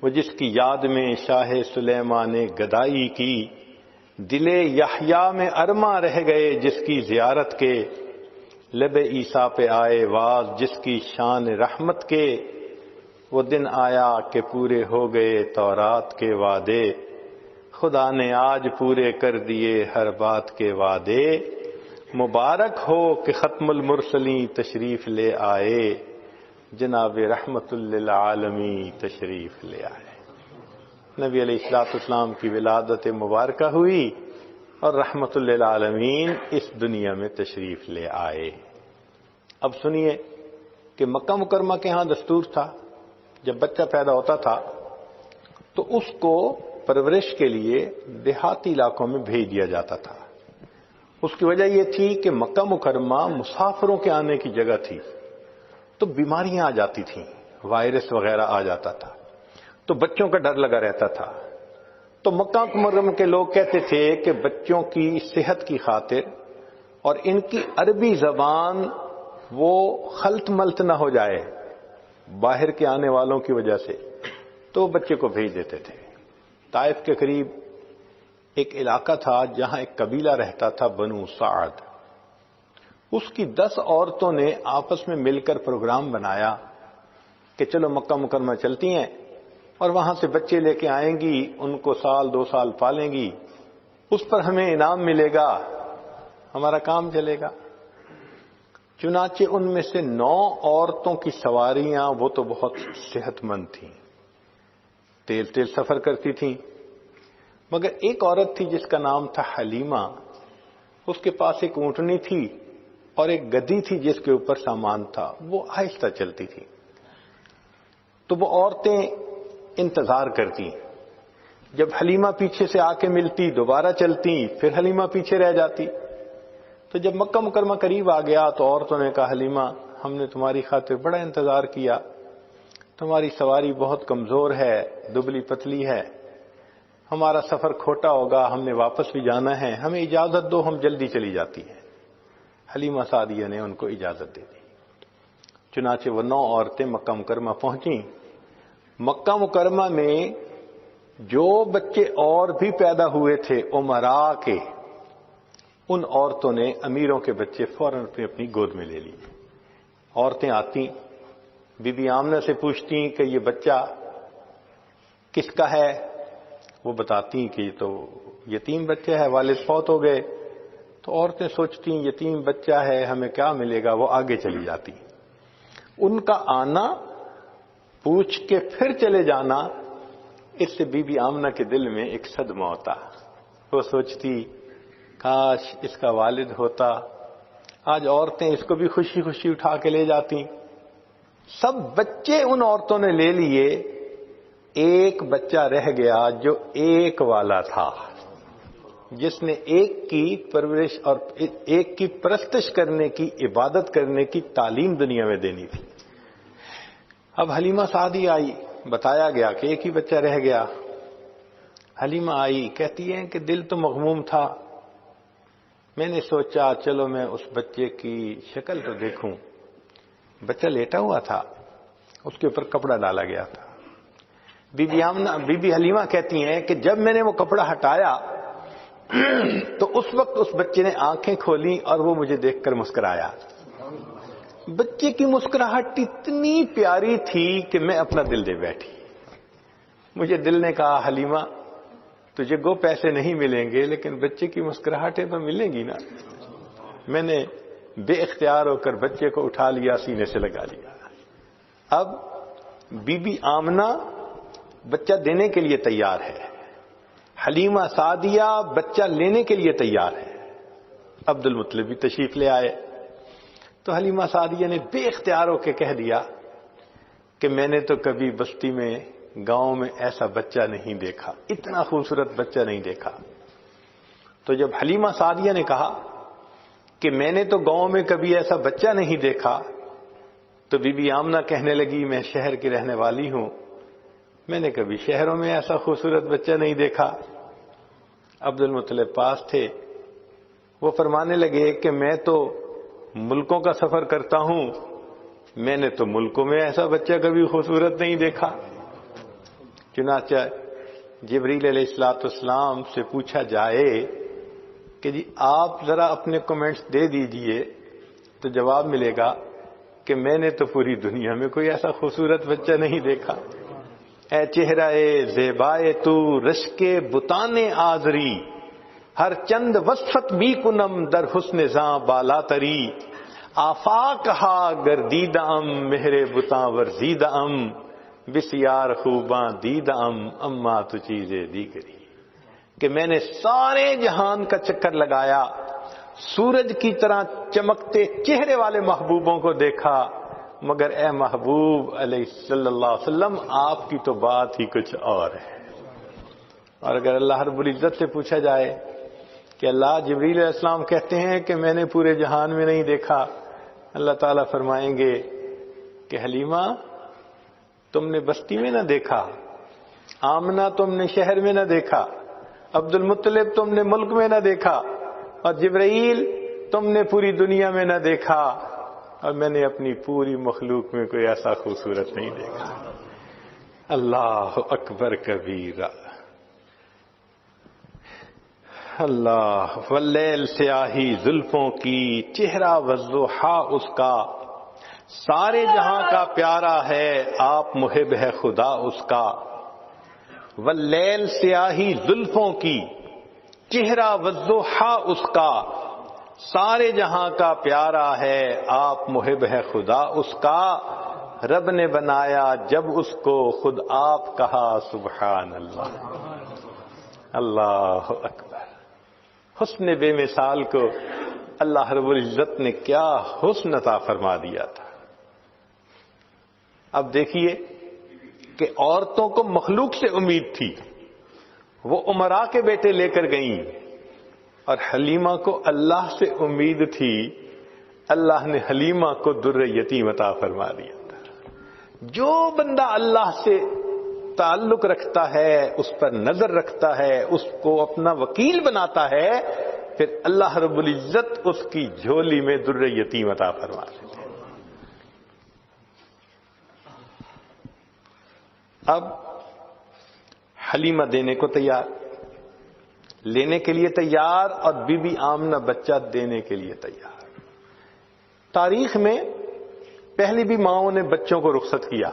[SPEAKER 1] وہ جس کی یاد میں شاہ سلیمان نے گدائی کی، دل یحییٰ میں ارماں رہ گئے جس کی زیارت کے، لب عیسیٰ پہ آئے واز جس کی شان رحمت کے، وہ دن آیا کہ پورے ہو گئے تورات کے وعدے، خدا نے آج پورے کر دیے ہر بات کے وعدے، مبارک ہو کہ ختم المرسلین تشریف لے آئے، جناب رحمت للعالمین تشریف لے آئے۔ نبی علیہ الصلوۃ والسلام کی ولادت مبارکہ ہوئی اور رحمت للعالمین اس دنیا میں تشریف لے آئے۔ اب سنیے کہ مکہ مکرمہ کے ہاں دستور تھا جب بچہ پیدا ہوتا تھا تو اس کو پرورش کے لیے دیہاتی علاقوں میں بھیج دیا جاتا تھا۔ اس کی وجہ یہ تھی کہ مکہ مکرمہ مسافروں کے آنے کی جگہ تھی، تو بیماریاں آ جاتی تھیں، وائرس وغیرہ آ جاتا تھا، تو بچوں کا ڈر لگا رہتا تھا. تو مکہ مکرمہ کے لوگ کہتے تھے کہ بچوں کی صحت کی خاطر اور ان کی عربی زبان وہ خلط ملط نہ ہو جائے باہر کے آنے والوں کی وجہ سے، تو بچے کو بھیج دیتے تھے. طائف کے قریب ایک علاقہ تھا جہاں ایک قبیلہ رہتا تھا بنو سعد. اس کی 10 عورتوں نے آپس میں مل کر پروگرام بنایا کہ چلو مکہ مکرمہ چلتی ہیں اور وہاں سے بچے لے کے آئیں گی، ان کو 1-2 سال پالیں گی، اس پر ہمیں انعام ملے گا، ہمارا کام چلے گا. چنانچہ ان میں سے 9 عورتوں کی سواریاں وہ تو بہت صحت مند تھیں، تیل سفر کرتی تھیں، مگر ایک عورت تھی جس کا نام تھا حلیمہ. اس کے پاس ایک اونٹنی تھی اور ایک گدی تھی جس کے اوپر سامان تھا، وہ آہستہ چلتی تھی. تو وہ عورتیں انتظار کرتی، جب حلیمہ پیچھے سے آ کے ملتی دوبارہ چلتی، پھر حلیمہ پیچھے رہ جاتی. تو جب مکہ مکرمہ قریب آ گیا تو عورتوں نے کہا حلیمہ ہم نے تمہاری خاطر بڑا انتظار کیا، تمہاری سواری بہت کمزور ہے، دبلی پتلی ہے، ہمارا سفر کھوٹا ہوگا، ہم نے واپس بھی جانا ہے، ہمیں اجازت دو، ہم جلدی چلی جاتی ہیں. حلیمہ سعدیہ نے ان کو اجازت دے دی. چنانچہ وہ 9 عورتیں مکہ مکرمہ پہنچیں. مکہ مکرمہ میں جو بچے اور بھی پیدا ہوئے تھے امراء کے، ان عورتوں نے امیروں کے بچے فوراً اپنی گود میں لے لیے. عورتیں آتی، بی بی آمنہ سے پوچھتی کہ یہ بچہ کس کا ہے؟ وہ بتاتی کہ یہ تو یتیم بچہ ہے، والد فوت ہو گئے. تو عورتیں سوچتی یتیم بچہ ہے، ہمیں کیا ملے گا، وہ آگے چلی جاتی. ان کا آنا، پوچھ کے پھر چلے جانا، اس سے بی بی آمنہ کے دل میں ایک صدمہ ہوتا. وہ سوچتی کاش اس کا والد ہوتا. آج عورتیں اس کو بھی خوشی خوشی اٹھا کے لے جاتی. سب بچے ان عورتوں نے لے لیے، ایک بچہ رہ گیا جو ایک والا تھا، جس نے ایک کی پرورش اور ایک کی پرستش کرنے کی، عبادت کرنے کی تعلیم دنیا میں دینی تھی. اب حلیمہ سعدی آئی، بتایا گیا کہ ایک ہی بچہ رہ گیا. حلیمہ آئی، کہتی ہیں کہ دل تو مغموم تھا، میں نے سوچا چلو میں اس بچے کی شکل تو دیکھوں. بچہ لیٹا ہوا تھا، اس کے اوپر کپڑا ڈالا گیا تھا. بی بی حلیمہ کہتی ہیں کہ جب میں نے وہ کپڑا ہٹایا تو اس وقت اس بچے نے آنکھیں کھولی اور وہ مجھے دیکھ کر مسکرایا. بچے کی مسکراہٹ اتنی پیاری تھی کہ میں اپنا دل دے بیٹھی. مجھے دل نے کہا حلیمہ تجھے گو پیسے نہیں ملیں گے لیکن بچے کی مسکراہٹیں تو ملیں گی نا. میں نے بے اختیار ہو کر بچے کو اٹھا لیا، سینے سے لگا لیا. اب بی بی آمنہ بچہ دینے کے لیے تیار ہے، حلیمہ سعدیہ بچہ لینے کے لیے تیار ہے. عبد المطلب بھی تشریف لے آئے. تو حلیمہ سعدیہ نے بے اختیار ہو کے کہہ دیا کہ میں نے تو کبھی بستی میں، گاؤں میں ایسا بچہ نہیں دیکھا، اتنا خوبصورت بچہ نہیں دیکھا. تو جب حلیمہ سعدیہ نے کہا کہ میں نے تو گاؤں میں کبھی ایسا بچہ نہیں دیکھا، تو بی بی آمنہ کہنے لگی میں شہر کی رہنے والی ہوں، میں نے کبھی شہروں میں ایسا خوبصورت بچہ نہیں دیکھا. عبد المطلب پاس تھے، وہ فرمانے لگے کہ میں تو ملکوں کا سفر کرتا ہوں، میں نے تو ملکوں میں ایسا بچہ کبھی خوبصورت نہیں دیکھا. چنانچہ جبریل علیہ السلام سے پوچھا جائے کہ جی آپ ذرا اپنے کمنٹس دے دیجئے تو جواب ملے گا کہ میں نے تو پوری دنیا میں کوئی ایسا خوبصورت بچہ نہیں دیکھا. اے چہرہ زیبائے تو رشک بتان آزری، ہر چند وصفت بھی کنم در حسن زاں بالا تری، آفاق ہا گردیدہ ام مہر بتاں ورزیدہ ام، بسیار خوباں دیدہ ام اما تو چیزیں دیگری. کہ میں نے سارے جہان کا چکر لگایا، سورج کی طرح چمکتے چہرے والے محبوبوں کو دیکھا، مگر اے محبوب علیہ صلی اللہ علیہ وسلم آپ کی تو بات ہی کچھ اور ہے. اور اگر اللہ رب العزت سے پوچھا جائے کہ اللہ جبریل علیہ السلام کہتے ہیں کہ میں نے پورے جہان میں نہیں دیکھا، اللہ تعالیٰ فرمائیں گے کہ حلیمہ تم نے بستی میں نہ دیکھا، آمنہ تم نے شہر میں نہ دیکھا، عبد المطلب تم نے ملک میں نہ دیکھا، اور جبرائیل تم نے پوری دنیا میں نہ دیکھا، اور میں نے اپنی پوری مخلوق میں کوئی ایسا خوبصورت نہیں دیکھا۔ اللہ اکبر کبیرہ۔ اللہ واللیل سیاہی زلفوں کی، چہرہ والضحیٰ اس کا، سارے جہاں کا پیارا ہے، آپ محب ہے خدا اس کا۔ واللیل سیاہی زلفوں کی، چہرہ والضحیٰ اس کا، سارے جہاں کا پیارا ہے، آپ محب ہے خدا اس کا۔ رب نے بنایا جب اس کو، خود آپ کہا سبحان اللہ۔ اللہ اکبر۔ حسن بے مثال کو اللہ رب العزت نے کیا حسن عطا فرما دیا تھا۔ اب دیکھیے کہ عورتوں کو مخلوق سے امید تھی، وہ امراء کے بیٹے لے کر گئیں، اور حلیمہ کو اللہ سے امید تھی، اللہ نے حلیمہ کو در یتیم عطا فرما دیا تھا۔ جو بندہ اللہ سے تعلق رکھتا ہے، اس پر نظر رکھتا ہے، اس کو اپنا وکیل بناتا ہے، پھر اللہ رب العزت اس کی جھولی میں در یتیم عطا فرما دیتے ہیں۔ اب حلیمہ دینے کو تیار، لینے کے لیے تیار، اور بی بی آمنہ بچہ دینے کے لیے تیار۔ تاریخ میں پہلی بھی ماؤں نے بچوں کو رخصت کیا۔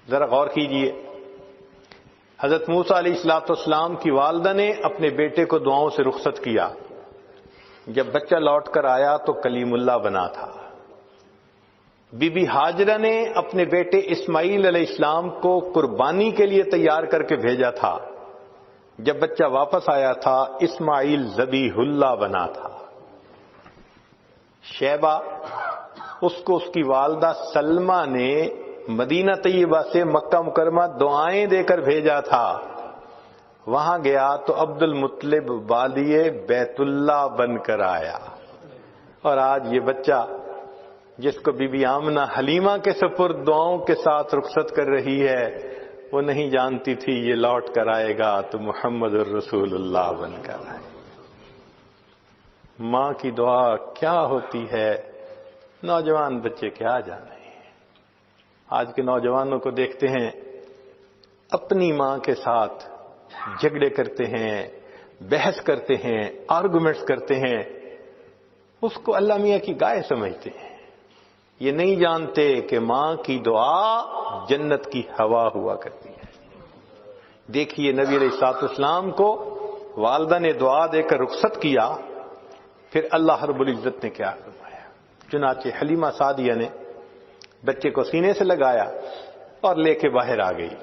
[SPEAKER 1] ذرا غور کیجئے، حضرت موسیٰ علیہ السلام کی والدہ نے اپنے بیٹے کو دعاؤں سے رخصت کیا۔ جب بچہ لوٹ کر آیا تو کلیم اللہ بنا تھا۔ بی بی ہاجرہ نے اپنے بیٹے اسماعیل علیہ السلام کو قربانی کے لیے تیار کر کے بھیجا تھا۔ جب بچہ واپس آیا تھا اسماعیل ذبیح اللہ بنا تھا۔ شیبہ، اس کو اس کی والدہ سلمہ نے مدینہ طیبہ سے مکہ مکرمہ دعائیں دے کر بھیجا تھا۔ وہاں گیا تو عبد المطلب والی بیت اللہ بن کر آیا، اور آج یہ بچہ جس کو بی بی آمنہ حلیمہ کے سپرد دعاؤں کے ساتھ رخصت کر رہی ہے، وہ نہیں جانتی تھی یہ لوٹ کر آئے گا تو محمد الرسول اللہ بن کر آئے۔ ماں کی دعا کیا ہوتی ہے، نوجوان بچے کیا جانے۔ آج کے نوجوانوں کو دیکھتے ہیں، اپنی ماں کے ساتھ جھگڑے کرتے ہیں، بحث کرتے ہیں، آرگومنٹس کرتے ہیں، اس کو اللہ میاں کی گائے سمجھتے ہیں۔ یہ نہیں جانتے کہ ماں کی دعا جنت کی ہوا ہوا کرتی ہے۔ دیکھیے نبی علیہ السلام کو والدہ نے دعا دے کر رخصت کیا، پھر اللہ رب العزت نے کیا فرمایا۔ چنانچہ حلیمہ سعدیہ نے بچے کو سینے سے لگایا اور لے کے باہر آ گئی۔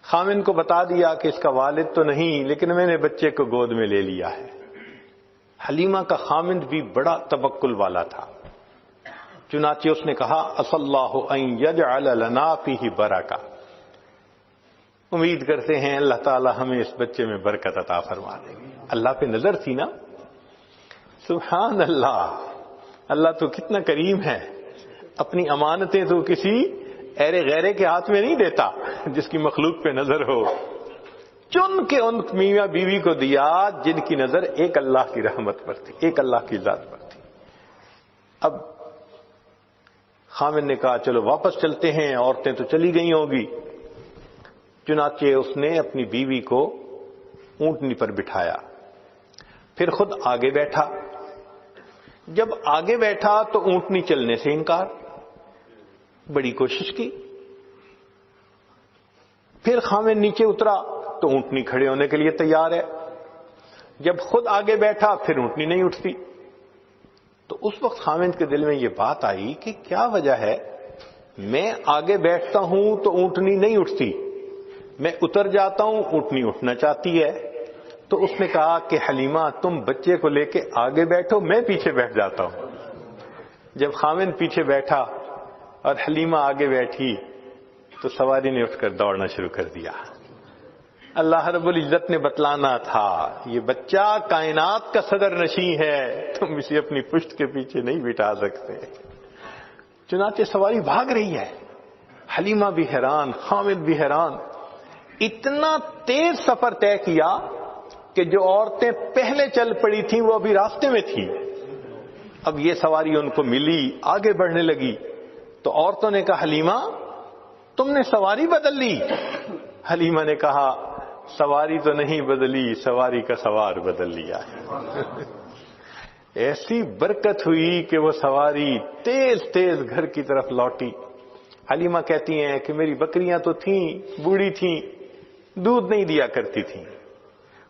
[SPEAKER 1] خامن کو بتا دیا کہ اس کا والد تو نہیں، لیکن میں نے بچے کو گود میں لے لیا ہے۔ حلیمہ کا خامند بھی بڑا توکل والا تھا، چنانچہ اس نے کہا اصلی اللہ ان یجعل لنا فیہ برکہ، امید کرتے ہیں اللہ تعالی ہمیں اس بچے میں برکت عطا فرما دے گی۔ اللہ پہ نظر تھی نا، سبحان اللہ، اللہ تو کتنا کریم ہے، اپنی امانتیں تو کسی ایرے غیرے کے ہاتھ میں نہیں دیتا جس کی مخلوق پہ نظر ہو۔ چن کے ان میاں بیوی کو دیا جن کی نظر ایک اللہ کی رحمت پر تھی، ایک اللہ کی ذات پر تھی۔ اب خامن نے کہا چلو واپس چلتے ہیں، عورتیں تو چلی گئی ہوں گی۔ چنانچہ اس نے اپنی بیوی کو اونٹنی پر بٹھایا، پھر خود آگے بیٹھا۔ جب آگے بیٹھا تو اونٹنی چلنے سے انکار، بڑی کوشش کی۔ پھر خامن نیچے اترا تو اونٹنی کھڑے ہونے کے لیے تیار ہے۔ جب خود آگے بیٹھا پھر اونٹنی نہیں اٹھتی۔ تو اس وقت خامند کے دل میں یہ بات آئی کہ کیا وجہ ہے، میں آگے بیٹھتا ہوں تو اونٹنی نہیں اٹھتی، میں اتر جاتا ہوں اونٹنی اٹھنا چاہتی ہے۔ تو اس نے کہا کہ حلیمہ تم بچے کو لے کے آگے بیٹھو، میں پیچھے بیٹھ جاتا ہوں۔ جب خامند پیچھے بیٹھا اور حلیمہ آگے بیٹھی تو سواری نے اٹھ کر دوڑنا شروع کر دیا۔ اللہ رب العزت نے بتلانا تھا یہ بچہ کائنات کا صدر نشین ہے، تم اسے اپنی پشت کے پیچھے نہیں بٹھا سکتے۔ چنانچہ سواری بھاگ رہی ہے، حلیمہ بھی حیران، خامد بھی حیران۔ اتنا تیز سفر طے کیا کہ جو عورتیں پہلے چل پڑی تھیں وہ ابھی راستے میں تھیں. اب یہ سواری ان کو ملی, آگے بڑھنے لگی تو عورتوں نے کہا حلیمہ تم نے سواری بدل لی. حلیمہ نے کہا سواری تو نہیں بدلی, سواری کا سوار بدل لیا ہے. ایسی برکت ہوئی کہ وہ سواری تیز تیز گھر کی طرف لوٹی. حلیمہ کہتی ہیں کہ میری بکریاں تو تھیں, بوڑھی تھیں, دودھ نہیں دیا کرتی تھیں,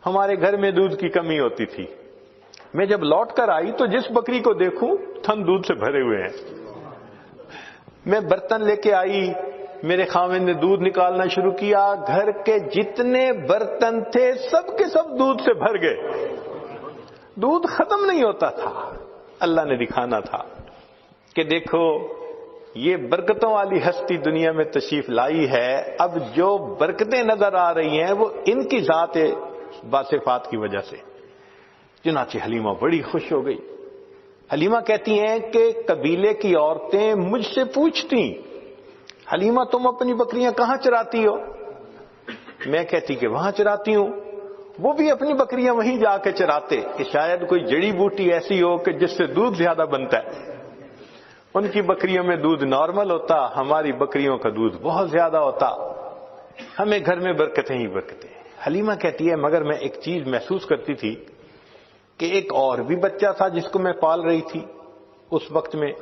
[SPEAKER 1] ہمارے گھر میں دودھ کی کمی ہوتی تھی. میں جب لوٹ کر آئی تو جس بکری کو دیکھوں تھن دودھ سے بھرے ہوئے ہیں. میں برتن لے کے آئی, میرے خاوند نے دودھ نکالنا شروع کیا, گھر کے جتنے برتن تھے سب کے سب دودھ سے بھر گئے. دودھ ختم نہیں ہوتا تھا. اللہ نے دکھانا تھا کہ دیکھو یہ برکتوں والی ہستی دنیا میں تشریف لائی ہے. اب جو برکتیں نظر آ رہی ہیں وہ ان کی ذات باصفات کی وجہ سے. چنانچہ حلیمہ بڑی خوش ہو گئی. حلیمہ کہتی ہیں کہ قبیلے کی عورتیں مجھ سے پوچھتی حلیمہ تم اپنی بکریاں کہاں چراتی ہو؟ میں کہتی کہ وہاں چراتی ہوں. وہ بھی اپنی بکریاں وہیں جا کے چراتے کہ شاید کوئی جڑی بوٹی ایسی ہو کہ جس سے دودھ زیادہ بنتا ہے. ان کی بکریوں میں دودھ نارمل ہوتا, ہماری بکریوں کا دودھ بہت زیادہ ہوتا, ہمیں گھر میں برکتیں ہی برکتیں. حلیمہ کہتی ہے مگر میں ایک چیز محسوس کرتی تھی کہ ایک اور بھی بچہ تھا جس کو میں پال رہی تھی اس وقت میں.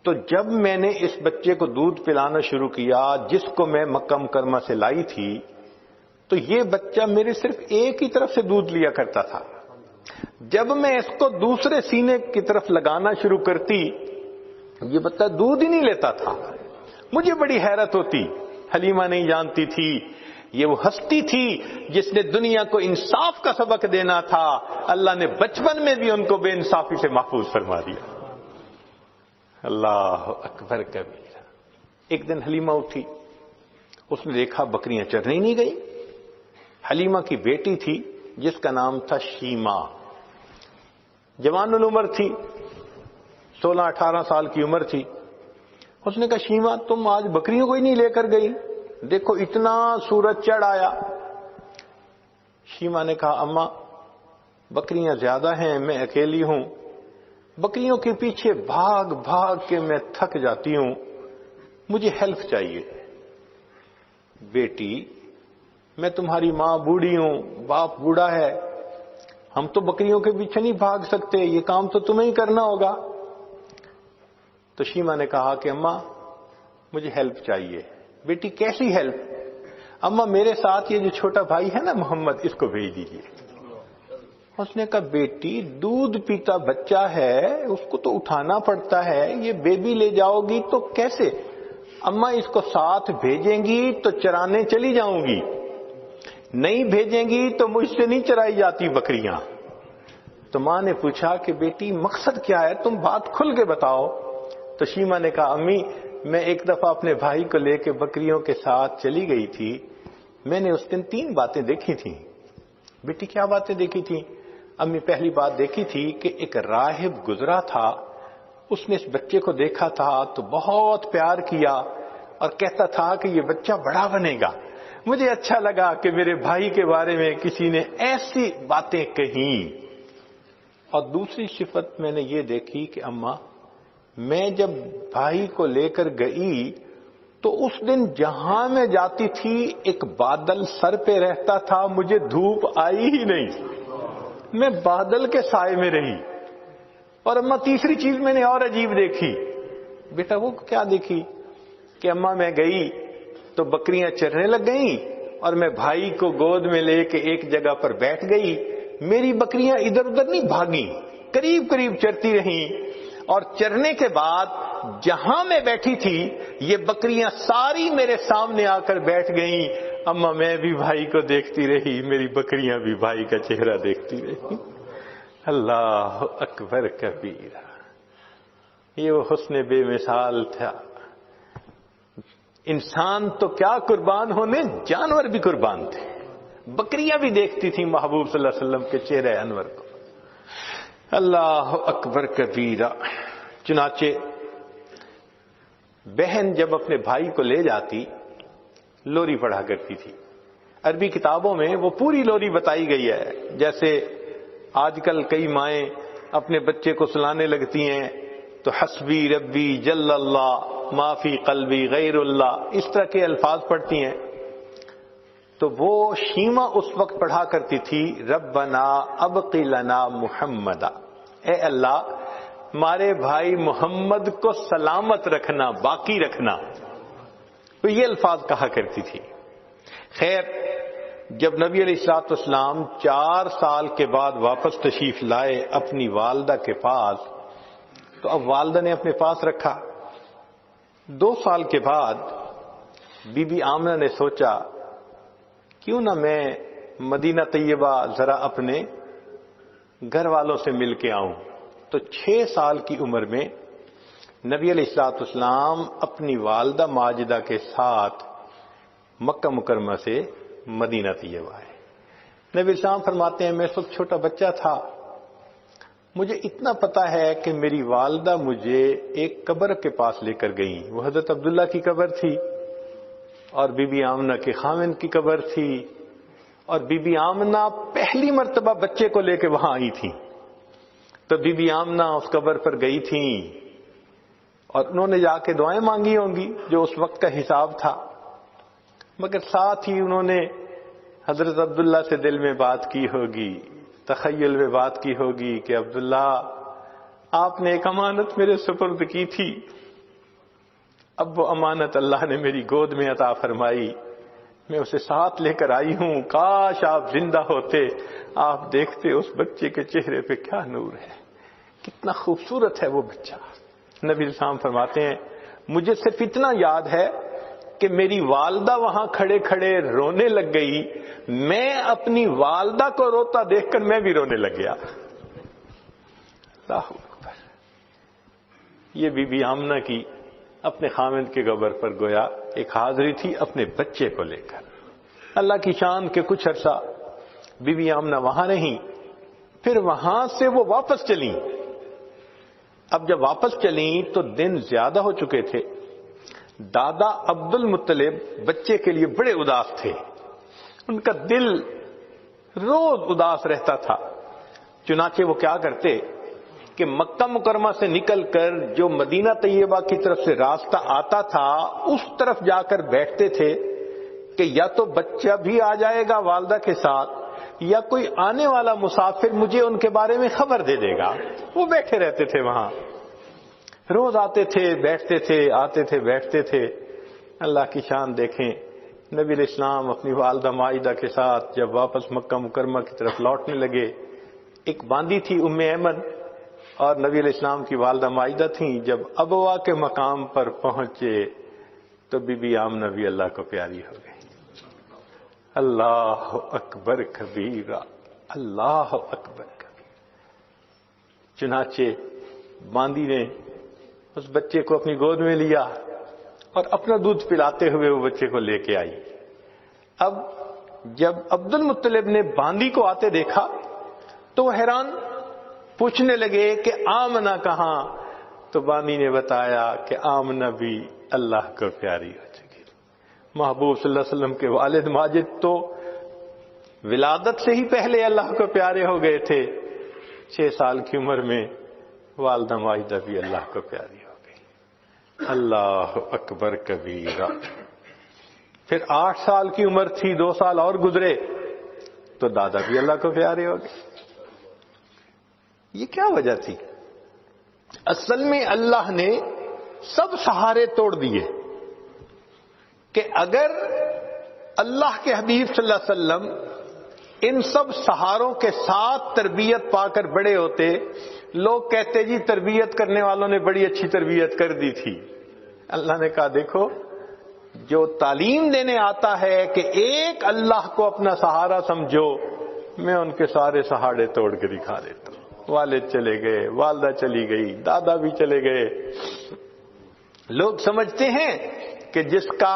[SPEAKER 1] تو جب میں نے اس بچے کو دودھ پلانا شروع کیا جس کو میں مکہ مکرمہ سے لائی تھی, تو یہ بچہ میرے صرف ایک ہی طرف سے دودھ لیا کرتا تھا. جب میں اس کو دوسرے سینے کی طرف لگانا شروع کرتی یہ بچہ دودھ ہی نہیں لیتا تھا. مجھے بڑی حیرت ہوتی. حلیمہ نہیں جانتی تھی یہ وہ ہستی تھی جس نے دنیا کو انصاف کا سبق دینا تھا. اللہ نے بچپن میں بھی ان کو بے انصافی سے محفوظ فرما دیا. اللہ اکبر کبیرہ. ایک دن حلیمہ اٹھی, اس نے دیکھا بکریاں چرنے نہیں گئی. حلیمہ کی بیٹی تھی جس کا نام تھا شیما, جوان العمر تھی, 16-18 سال کی عمر تھی. اس نے کہا شیما تم آج بکریوں کو ہی نہیں لے کر گئی, دیکھو اتنا سورج چڑھ آیا. شیما نے کہا اماں بکریاں زیادہ ہیں, میں اکیلی ہوں, بکریوں کے پیچھے بھاگ بھاگ کے میں تھک جاتی ہوں, مجھے ہیلپ چاہیے. بیٹی میں تمہاری ماں بوڑھی ہوں, باپ بوڑھا ہے, ہم تو بکریوں کے پیچھے نہیں بھاگ سکتے, یہ کام تو تمہیں ہی کرنا ہوگا. تو شیما نے کہا کہ اماں مجھے ہیلپ چاہیے. بیٹی کیسی ہیلپ؟ اماں میرے ساتھ یہ جو چھوٹا بھائی ہے نا محمد, اس کو بھیج دیجیے. اس نے کہا بیٹی دودھ پیتا بچہ ہے, اس کو تو اٹھانا پڑتا ہے, یہ بیبی لے جاؤ گی تو کیسے؟ اماں اس کو ساتھ بھیجیں گی تو چرانے چلی جاؤں گی, نہیں بھیجیں گی تو مجھ سے نہیں چرائی جاتی بکریاں. تو ماں نے پوچھا کہ بیٹی مقصد کیا ہے, تم بات کھل کے بتاؤ. تو شیما نے کہا امی میں ایک دفعہ اپنے بھائی کو لے کے بکریوں کے ساتھ چلی گئی تھی, میں نے اس دن 3 باتیں دیکھی تھیں. بیٹی کیا باتیں دیکھی تھیں؟ امی پہلی بات دیکھی تھی کہ ایک راہب گزرا تھا, اس نے اس بچے کو دیکھا تھا تو بہت پیار کیا اور کہتا تھا کہ یہ بچہ بڑا بنے گا. مجھے اچھا لگا کہ میرے بھائی کے بارے میں کسی نے ایسی باتیں کہیں. اور دوسری صفت میں نے یہ دیکھی کہ اماں میں جب بھائی کو لے کر گئی تو اس دن جہاں میں جاتی تھی ایک بادل سر پہ رہتا تھا, مجھے دھوپ آئی ہی نہیں, میں بادل کے سائے میں رہی. اور اماں تیسری چیز میں نے اور عجیب دیکھی. بیٹا وہ کیا دیکھی؟ کہ اماں میں گئی تو بکریاں چرنے لگ گئیں اور میں بھائی کو گود میں لے کے ایک جگہ پر بیٹھ گئی. میری بکریاں ادھر ادھر نہیں بھاگیں, قریب قریب چرتی رہیں, اور چرنے کے بعد جہاں میں بیٹھی تھی یہ بکریاں ساری میرے سامنے آ کر بیٹھ گئیں. اماں میں بھی بھائی کو دیکھتی رہی, میری بکریاں بھی بھائی کا چہرہ دیکھتی رہی. اللہ اکبر کبیرہ. یہ وہ حسن بے مثال تھا. انسان تو کیا قربان ہونے, جانور بھی قربان تھے. بکریاں بھی دیکھتی تھیں محبوب صلی اللہ علیہ وسلم کے چہرے انور کو. اللہ اکبر کبیرہ. چنانچہ بہن جب اپنے بھائی کو لے جاتی لوری پڑھا کرتی تھی, عربی کتابوں میں وہ پوری لوری بتائی گئی ہے. جیسے آج کل کئی مائیں اپنے بچے کو سلانے لگتی ہیں تو حسبی ربی جل اللہ ما فی قلبی غیر اللہ اس طرح کے الفاظ پڑھتی ہیں. تو وہ شیما اس وقت پڑھا کرتی تھی ربنا ابقی لنا محمدا، اے اللہ ہمارے بھائی محمد کو سلامت رکھنا، باقی رکھنا. تو یہ الفاظ کہا کرتی تھی. خیر جب نبی علیہ الصلوۃ والسلام 4 سال کے بعد واپس تشریف لائے اپنی والدہ کے پاس، تو اب والدہ نے اپنے پاس رکھا. 2 سال کے بعد بی بی آمنہ نے سوچا کیوں نہ میں مدینہ طیبہ ذرا اپنے گھر والوں سے مل کے آؤں. تو 6 سال کی عمر میں نبی علیہ الصلوۃ والسلام اپنی والدہ ماجدہ کے ساتھ مکہ مکرمہ سے مدینہ طیبہ آئے. نبی السلام فرماتے ہیں میں اس وقت چھوٹا بچہ تھا، مجھے اتنا پتا ہے کہ میری والدہ مجھے ایک قبر کے پاس لے کر گئیں. وہ حضرت عبداللہ کی قبر تھی اور بی بی آمنہ کے خاوند کی قبر تھی، اور بی بی آمنہ پہلی مرتبہ بچے کو لے کے وہاں آئی تھی. تو بی بی آمنہ اس قبر پر گئی تھیں اور انہوں نے جا کے دعائیں مانگی ہوں گی جو اس وقت کا حساب تھا، مگر ساتھ ہی انہوں نے حضرت عبداللہ سے دل میں بات کی ہوگی، تخیل میں بات کی ہوگی کہ عبداللہ آپ نے ایک امانت میرے سپرد کی تھی، اب وہ امانت اللہ نے میری گود میں عطا فرمائی، میں اسے ساتھ لے کر آئی ہوں، کاش آپ زندہ ہوتے، آپ دیکھتے اس بچے کے چہرے پہ کیا نور ہے، کتنا خوبصورت ہے وہ بچہ. نبی السلام فرماتے ہیں مجھے صرف اتنا یاد ہے کہ میری والدہ وہاں کھڑے کھڑے رونے لگ گئی، میں اپنی والدہ کو روتا دیکھ کر میں بھی رونے لگ گیا. اللہ اکبر. یہ بی بی آمنہ کی اپنے خاوند کے قبر پر گویا ایک حاضری تھی اپنے بچے کو لے کر. اللہ کی شان کے کچھ عرصہ بی بی آمنہ وہاں رہیں، پھر وہاں سے وہ واپس چلیں. اب جب واپس چلیں تو دن زیادہ ہو چکے تھے. دادا عبد المطلب بچے کے لیے بڑے اداس تھے، ان کا دل روز اداس رہتا تھا. چنانچہ وہ کیا کرتے کہ مکہ مکرمہ سے نکل کر جو مدینہ طیبہ کی طرف سے راستہ آتا تھا اس طرف جا کر بیٹھتے تھے کہ یا تو بچہ بھی آ جائے گا والدہ کے ساتھ یا کوئی آنے والا مسافر مجھے ان کے بارے میں خبر دے دے گا. وہ بیٹھے رہتے تھے وہاں، روز آتے تھے بیٹھتے تھے، آتے تھے بیٹھتے تھے. اللہ کی شان دیکھیں، نبی علیہ السلام اپنی والدہ مائدہ کے ساتھ جب واپس مکہ مکرمہ کی طرف لوٹنے لگے، ایک باندی تھی ام ایمن اور نبی علیہ السلام کی والدہ مائدہ تھیں. جب ابوا کے مقام پر پہنچے تو بی بی آمنہ بھی اللہ کو پیاری ہو گئی. اللہ اکبر کبیرہ، اللہ اکبر کبیرہ. چنانچہ باندی نے اس بچے کو اپنی گود میں لیا اور اپنا دودھ پلاتے ہوئے وہ بچے کو لے کے آئی. اب جب عبد المطلب نے باندی کو آتے دیکھا تو وہ حیران، پوچھنے لگے کہ آمنہ کہاں؟ تو باندی نے بتایا کہ آمنہ بھی اللہ کو پیاری ہو چکی. محبوب صلی اللہ علیہ وسلم کے والد ماجد تو ولادت سے ہی پہلے اللہ کو پیارے ہو گئے تھے، 6 سال کی عمر میں والدہ ماجدہ بھی اللہ کو پیاری ہو گئی. اللہ اکبر کبیرہ. پھر 8 سال کی عمر تھی، 2 سال اور گزرے تو دادا بھی اللہ کو پیارے ہو گئے. یہ کیا وجہ تھی؟ اصل میں اللہ نے سب سہارے توڑ دیے کہ اگر اللہ کے حبیب صلی اللہ علیہ وسلم ان سب سہاروں کے ساتھ تربیت پا کر بڑے ہوتے، لوگ کہتے جی تربیت کرنے والوں نے بڑی اچھی تربیت کر دی تھی. اللہ نے کہا دیکھو، جو تعلیم دینے آتا ہے کہ ایک اللہ کو اپنا سہارا سمجھو، میں ان کے سارے سہارے توڑ کے دکھا دیتا ہوں. والد چلے گئے، والدہ چلی گئی، دادا بھی چلے گئے. لوگ سمجھتے ہیں کہ جس کا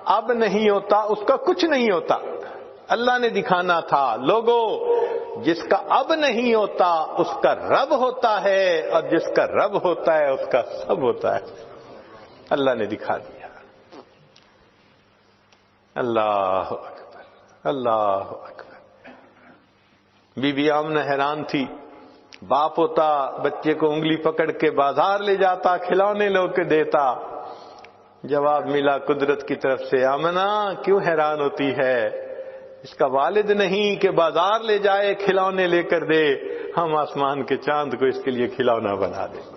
[SPEAKER 1] اب نہیں ہوتا اس کا کچھ نہیں ہوتا. اللہ نے دکھانا تھا لوگوں، جس کا اب نہیں ہوتا اس کا رب ہوتا ہے، اور جس کا رب ہوتا ہے اس کا سب ہوتا ہے. اللہ نے دکھا دیا. اللہ اکبر. اللہ اکبر. بی بی آمنہ حیران تھی. باپ ہوتا بچے کو انگلی پکڑ کے بازار لے جاتا, کھلونے لو کے دیتا. جواب ملا قدرت کی طرف سے, آمنہ کیوں حیران ہوتی ہے, اس کا والد نہیں کہ بازار لے جائے کھلونے لے کر دے, ہم آسمان کے چاند کو اس کے لیے کھلونا بنا دیں.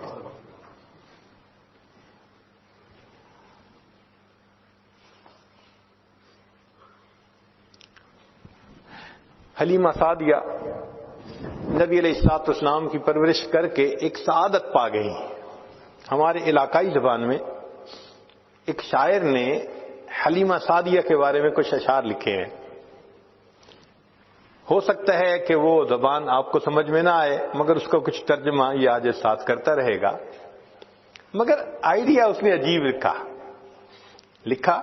[SPEAKER 1] حلیمہ سعدیہ نبی علیہ الصلوۃ والسلام کی پرورش کر کے ایک سعادت پا گئی. ہمارے علاقائی زبان میں ایک شاعر نے حلیمہ سعدیہ کے بارے میں کچھ اشعار لکھے ہیں. ہو سکتا ہے کہ وہ زبان آپ کو سمجھ میں نہ آئے, مگر اس کا کچھ ترجمہ یہ آج ساتھ کرتا رہے گا. مگر آئیڈیا اس نے عجیب لکھا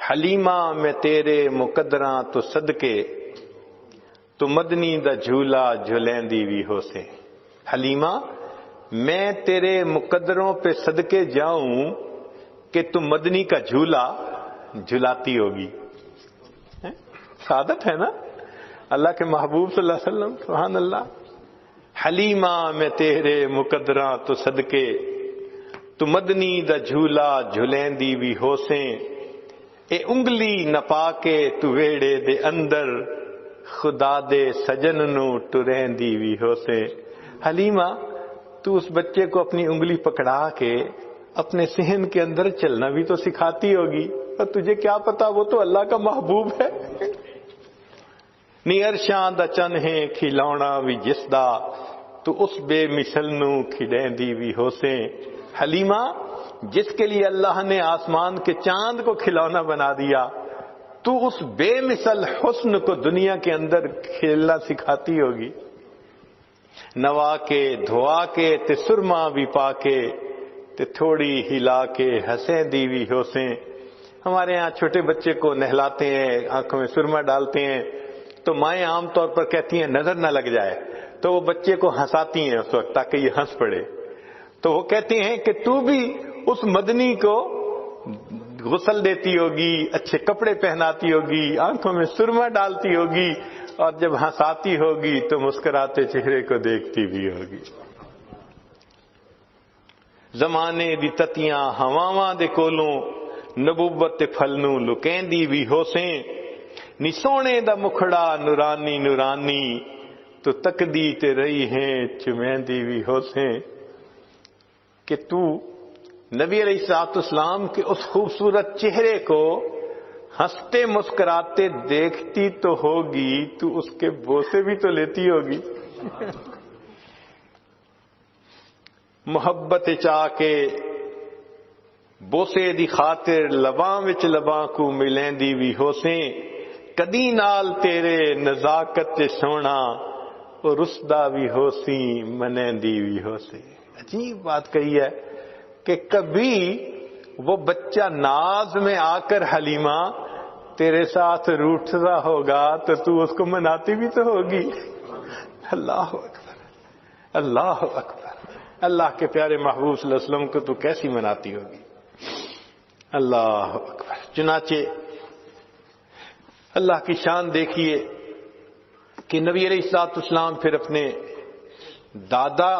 [SPEAKER 1] حلیمہ میں تیرے مقدراں تو صدقے, تو مدنی دا جھولا جھلیندی وی ہو سے. حلیمہ میں تیرے مقدروں پہ صدقے جاؤں کہ تو مدنی کا جھولا جھلاتی ہوگی. سعادت ہے نا اللہ کے محبوب صلی اللہ علیہ وسلم, سبحان اللہ. حلیمہ میں تیرے مقدراں تو صدقے, تو مدنی دا جھولا جھلیندی وی ہو سے. اے انگلی نپا کے تو ویڑے دے اندر, خدا دے سجن نو ٹریندی وی ہو سے. حلیمہ تو اس بچے کو اپنی انگلی پکڑا کے اپنے صحن کے اندر چلنا بھی تو سکھاتی ہوگی, اور تجھے کیا پتا وہ تو اللہ کا محبوب ہے. نی عرشاں دا چن ہے کھلونا وی جس دا, تو اس بے مثل نو کھڑیندی وی ہو سے. حلیمہ جس کے لیے اللہ نے آسمان کے چاند کو کھلونا بنا دیا, تو اس بے مثل حسن کو دنیا کے اندر کھیلنا سکھاتی ہوگی. نوا کے دھوا کے تے سرما بھی پا کے, تے تھوڑی ہلا کے ہنسیں دیوی ہو سے. ہمارے ہاں چھوٹے بچے کو نہلاتے ہیں, آنکھوں میں سرما ڈالتے ہیں, تو مائیں عام طور پر کہتی ہیں نظر نہ لگ جائے, تو وہ بچے کو ہنساتی ہیں اس وقت تاکہ یہ ہنس پڑے. تو وہ کہتے ہیں کہ تو بھی اس مدنی کو غسل دیتی ہوگی, اچھے کپڑے پہناتی ہوگی, آنکھوں میں سرما ڈالتی ہوگی, اور جب ہنساتی ہوگی تو مسکراتے چہرے کو دیکھتی بھی ہوگی. زمانے دی تتیاں ہواواں دے کولوں, نبوت تے پھلنوں لکیندی بھی ہو سیں. نی سونے دا مکھڑا نورانی نورانی, تو تکدی تے رہی ہیں چمیندی بھی ہو سیں. کہ تو نبی علیہ الصلوۃ والسلام کے اس خوبصورت چہرے کو ہنستے مسکراتے دیکھتی تو ہوگی, تو اس کے بوسے بھی تو لیتی ہوگی. محبت چاہ کے بوسے دی خاطر لباں وچ لباں کو ملیندی بھی ہو سیں. کدی نال تیرے نزاکت سونا, اور رسدا بھی ہو سی منیندی بھی ہو سے. عجیب بات کہی ہے کہ کبھی وہ بچہ ناز میں آ کر حلیمہ تیرے ساتھ روٹھتا ہوگا تو اس کو مناتی بھی تو ہوگی. اللہ اکبر, اللہ اکبر. اللہ کے پیارے محبوب صلی اللہ علیہ وسلم کو تو کیسی مناتی ہوگی. اللہ اکبر. چنانچہ اللہ کی شان دیکھیے کہ نبی علیہ الصلوۃ والسلام پھر اپنے دادا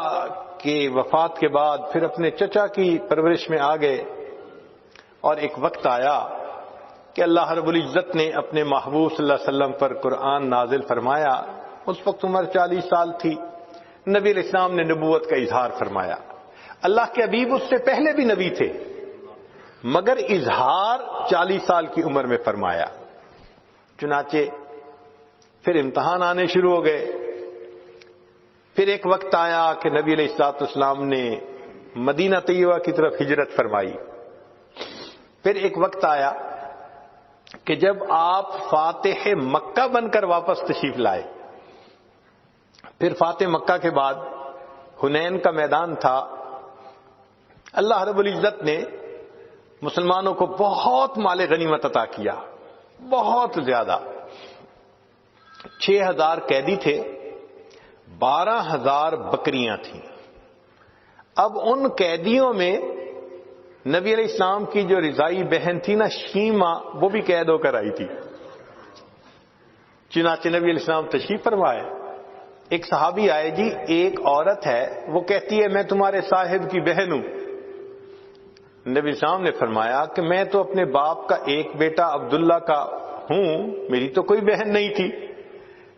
[SPEAKER 1] کے وفات کے بعد پھر اپنے چچا کی پرورش میں آ گئے, اور ایک وقت آیا کہ اللہ رب العزت نے اپنے محبوب صلی اللہ علیہ وسلم پر قرآن نازل فرمایا. اس وقت عمر 40 سال تھی. نبی علیہ السلام نے نبوت کا اظہار فرمایا. اللہ کے حبیب اس سے پہلے بھی نبی تھے, مگر اظہار 40 سال کی عمر میں فرمایا. چنانچہ پھر امتحان آنے شروع ہو گئے. پھر ایک وقت آیا کہ نبی علیہ الصلوۃ والسلام نے مدینہ طیبہ کی طرف ہجرت فرمائی. پھر ایک وقت آیا کہ جب آپ فاتح مکہ بن کر واپس تشریف لائے. پھر فاتح مکہ کے بعد حنین کا میدان تھا. اللہ رب العزت نے مسلمانوں کو بہت مال غنیمت عطا کیا, بہت زیادہ. 6000 قیدی تھے, 12000 بکریاں تھیں. اب ان قیدیوں میں نبی علیہ السلام کی جو رضائی بہن تھی نا شیما، وہ بھی قید ہو کر آئی تھی۔ چنانچہ نبی علیہ السلام تشریف فرمائے، ایک صحابی آئے، جی ایک عورت ہے وہ کہتی ہے میں تمہارے صاحب کی بہن ہوں۔ نبی السلام نے فرمایا کہ میں تو اپنے باپ کا ایک بیٹا عبداللہ کا ہوں، میری تو کوئی بہن نہیں تھی۔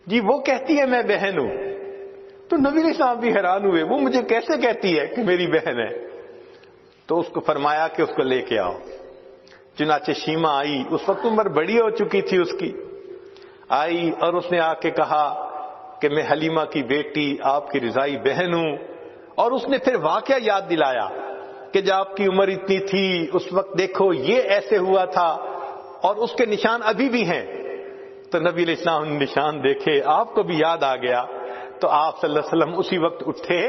[SPEAKER 1] جی وہ کہتی ہے میں بہن ہوں۔ تو نبی علیہ السلام بھی حیران ہوئے، وہ مجھے کیسے کہتی ہے کہ میری بہن ہے؟ تو اس کو فرمایا کہ اس کو لے کے آؤ۔ چنانچہ شیما آئی، اس وقت عمر بڑی ہو چکی تھی اس کی، آئی اور اس نے آ کے کہا کہ میں حلیمہ کی بیٹی آپ کی رضائی بہن ہوں۔ اور اس نے پھر واقعہ یاد دلایا کہ جب آپ کی عمر اتنی تھی اس وقت دیکھو یہ ایسے ہوا تھا، اور اس کے نشان ابھی بھی ہیں۔ تو نبی علیہ السلام نے نشان دیکھے، آپ کو بھی یاد آ گیا۔ تو آپ صلی اللہ علیہ وسلم اسی وقت اٹھے،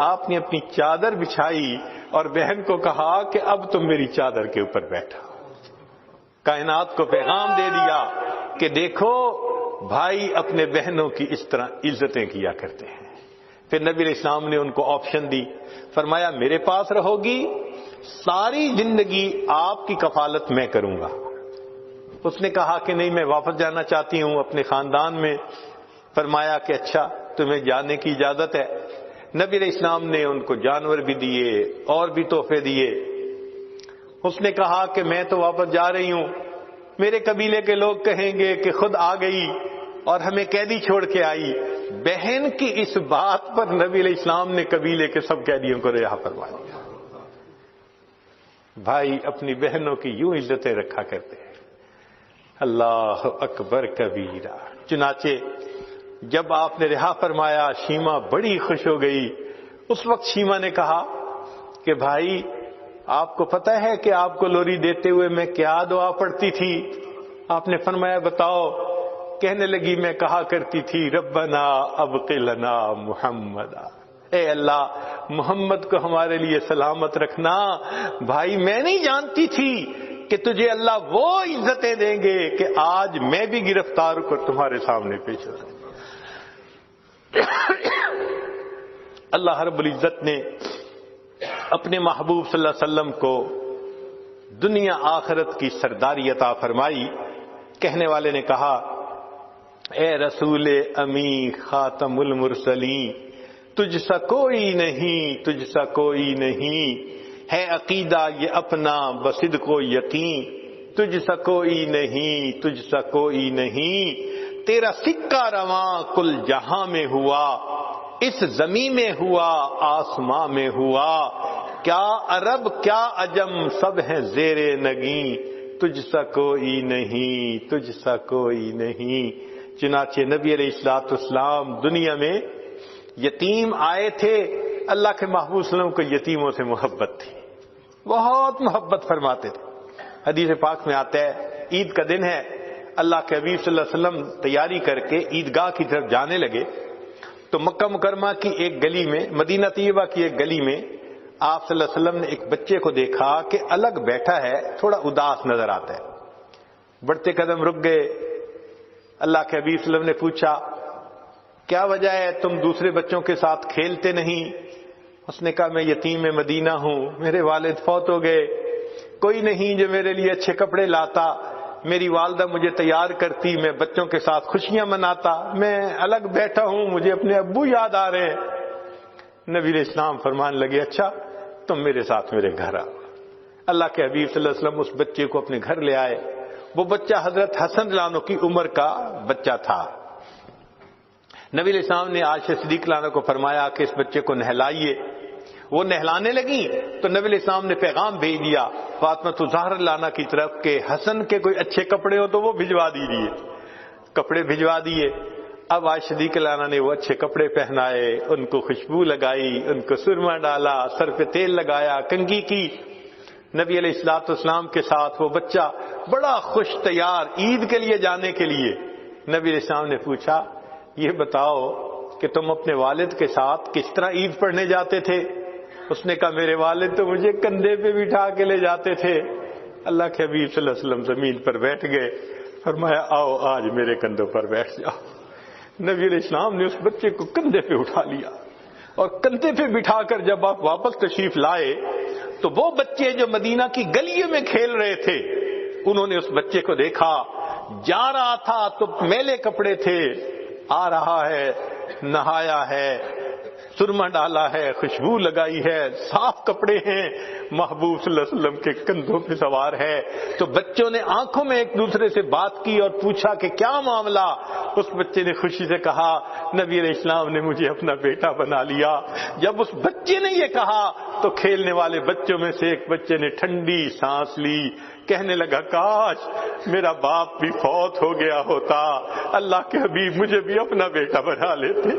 [SPEAKER 1] آپ نے اپنی چادر بچھائی اور بہن کو کہا کہ اب تم میری چادر کے اوپر بیٹھا۔ کائنات کو پیغام دے دیا کہ دیکھو بھائی اپنے بہنوں کی اس طرح عزتیں کیا کرتے ہیں۔ پھر نبی علیہ السلام نے ان کو آپشن دی، فرمایا میرے پاس رہو گی، ساری زندگی آپ کی کفالت میں کروں گا۔ اس نے کہا کہ نہیں، میں واپس جانا چاہتی ہوں اپنے خاندان میں۔ فرمایا کہ اچھا تمہیں جانے کی اجازت ہے۔ نبی علیہ السلام نے ان کو جانور بھی دیے اور بھی تحفے دیے۔ اس نے کہا کہ میں تو واپس جا رہی ہوں، میرے قبیلے کے لوگ کہیں گے کہ خود آ گئی اور ہمیں قیدی چھوڑ کے آئی۔ بہن کی اس بات پر نبی علیہ السلام نے قبیلے کے سب قیدیوں کو رہا فرما دیا۔ بھائی اپنی بہنوں کی یوں عزتیں رکھا کرتے ہیں۔ اللہ اکبر کبیرہ۔ چنانچہ جب آپ نے رہا فرمایا شیما بڑی خوش ہو گئی۔ اس وقت شیما نے کہا کہ بھائی آپ کو پتہ ہے کہ آپ کو لوری دیتے ہوئے میں کیا دعا پڑھتی تھی؟ آپ نے فرمایا بتاؤ۔ کہنے لگی میں کہا کرتی تھی ربنا ابق لنا محمدا، اے اللہ محمد کو ہمارے لیے سلامت رکھنا۔ بھائی میں نہیں جانتی تھی کہ تجھے اللہ وہ عزتیں دیں گے کہ آج میں بھی گرفتار ہو کر تمہارے سامنے پیش ہو رہا ہوں۔ اللہ رب العزت نے اپنے محبوب صلی اللہ علیہ وسلم کو دنیا آخرت کی سرداری عطا فرمائی۔ کہنے والے نے کہا اے رسول امی خاتم المرسلین، تجھ سا کوئی نہیں، تجھ سا کوئی نہیں، ہے عقیدہ یہ اپنا بصدق و یقین، تجھ سا کوئی نہیں، تجھ سا کوئی نہیں، تیرا سکہ رواں کل جہاں میں ہوا، اس زمین میں ہوا آسماں میں ہوا، کیا عرب کیا عجم سب ہیں زیر نگیں، تجھ سا کوئی نہیں، تجھ سا کوئی نہیں۔ چنانچہ نبی علیہ الصلوۃ والسلام دنیا میں یتیم آئے تھے۔ اللہ کے محبوب صلی اللہ علیہ وسلم کو یتیموں سے محبت تھی، بہت محبت فرماتے تھے۔ حدیث پاک میں آتا ہے عید کا دن ہے، اللہ کے حبیب صلی اللہ علیہ وسلم تیاری کر کے عیدگاہ کی طرف جانے لگے تو مکہ مکرمہ کی ایک گلی میں، مدینہ طیبہ کی ایک گلی میں آپ صلی اللہ علیہ وسلم نے ایک بچے کو دیکھا کہ الگ بیٹھا ہے، تھوڑا اداس نظر آتا ہے۔ بڑھتے قدم رک گئے۔ اللہ کے حبیب صلی اللہ علیہ وسلم نے پوچھا کیا وجہ ہے تم دوسرے بچوں کے ساتھ کھیلتے نہیں؟ اس نے کہا میں یتیم مدینہ ہوں، میرے والد فوت ہو گئے، کوئی نہیں جو میرے لیے اچھے کپڑے لاتا، میری والدہ مجھے تیار کرتی، میں بچوں کے ساتھ خوشیاں مناتا، میں الگ بیٹھا ہوں، مجھے اپنے ابو یاد آ رہے ہیں۔ نبی علیہ السلام فرمان لگے اچھا تم میرے ساتھ میرے گھر آؤ۔ اللہ کے حبیب صلی اللہ علیہ وسلم اس بچے کو اپنے گھر لے آئے۔ وہ بچہ حضرت حسن رضی اللہ عنہ کی عمر کا بچہ تھا۔ نبی علیہ السلام نے عائشہ صدیقہ رضی اللہ عنہا کو فرمایا کہ اس بچے کو نہلائیے۔ وہ نہلانے لگی تو نبی علیہ السلام نے پیغام بھیج دیا فاطمہ الزہرا رضی اللہ عنہا کی طرف کہ حسن کے کوئی اچھے کپڑے ہو تو وہ بھجوا دیجیے۔ کپڑے بھجوا دیے۔ اب عائشہ صدیقہ رضی اللہ عنہا نے وہ اچھے کپڑے پہنائے، ان کو خوشبو لگائی، ان کو سرما ڈالا، سر پہ تیل لگایا، کنگھی کی۔ نبی علیہ الصلوۃ والسلام کے ساتھ وہ بچہ بڑا خوش تیار عید کے لیے جانے کے لیے۔ نبی علیہ السلام نے پوچھا یہ بتاؤ کہ تم اپنے والد کے ساتھ کس طرح عید پڑھنے جاتے تھے؟ اس نے کہا میرے والد تو مجھے کندھے پہ بٹھا کے لے جاتے تھے۔ اللہ کے حبیب صلی اللہ علیہ وسلم زمین پر بیٹھ گئے، فرمایا آؤ آج میرے کندھوں پر بیٹھ جاؤ۔ نبی علیہ السلام نے اس بچے کو کندھے پہ اٹھا لیا اور کندھے پہ بٹھا کر جب آپ واپس تشریف لائے تو وہ بچے جو مدینہ کی گلیوں میں کھیل رہے تھے انہوں نے اس بچے کو دیکھا، جا رہا تھا تو میلے کپڑے تھے، آ رہا ہے نہایا ہے، سرما ڈالا ہے، خوشبو لگائی ہے، صاف کپڑے ہیں، محبوب صلی اللہ علیہ وسلم کے کندھوں پہ سوار ہے۔ تو بچوں نے آنکھوں میں ایک دوسرے سے بات کی اور پوچھا کہ کیا معاملہ؟ اس بچے نے خوشی سے کہا نبی علیہ السلام نے مجھے اپنا بیٹا بنا لیا۔ جب اس بچے نے یہ کہا تو کھیلنے والے بچوں میں سے ایک بچے نے ٹھنڈی سانس لی، کہنے لگا کاش میرا باپ بھی فوت ہو گیا ہوتا، اللہ کے حبیب مجھے بھی اپنا بیٹا بنا لیتے۔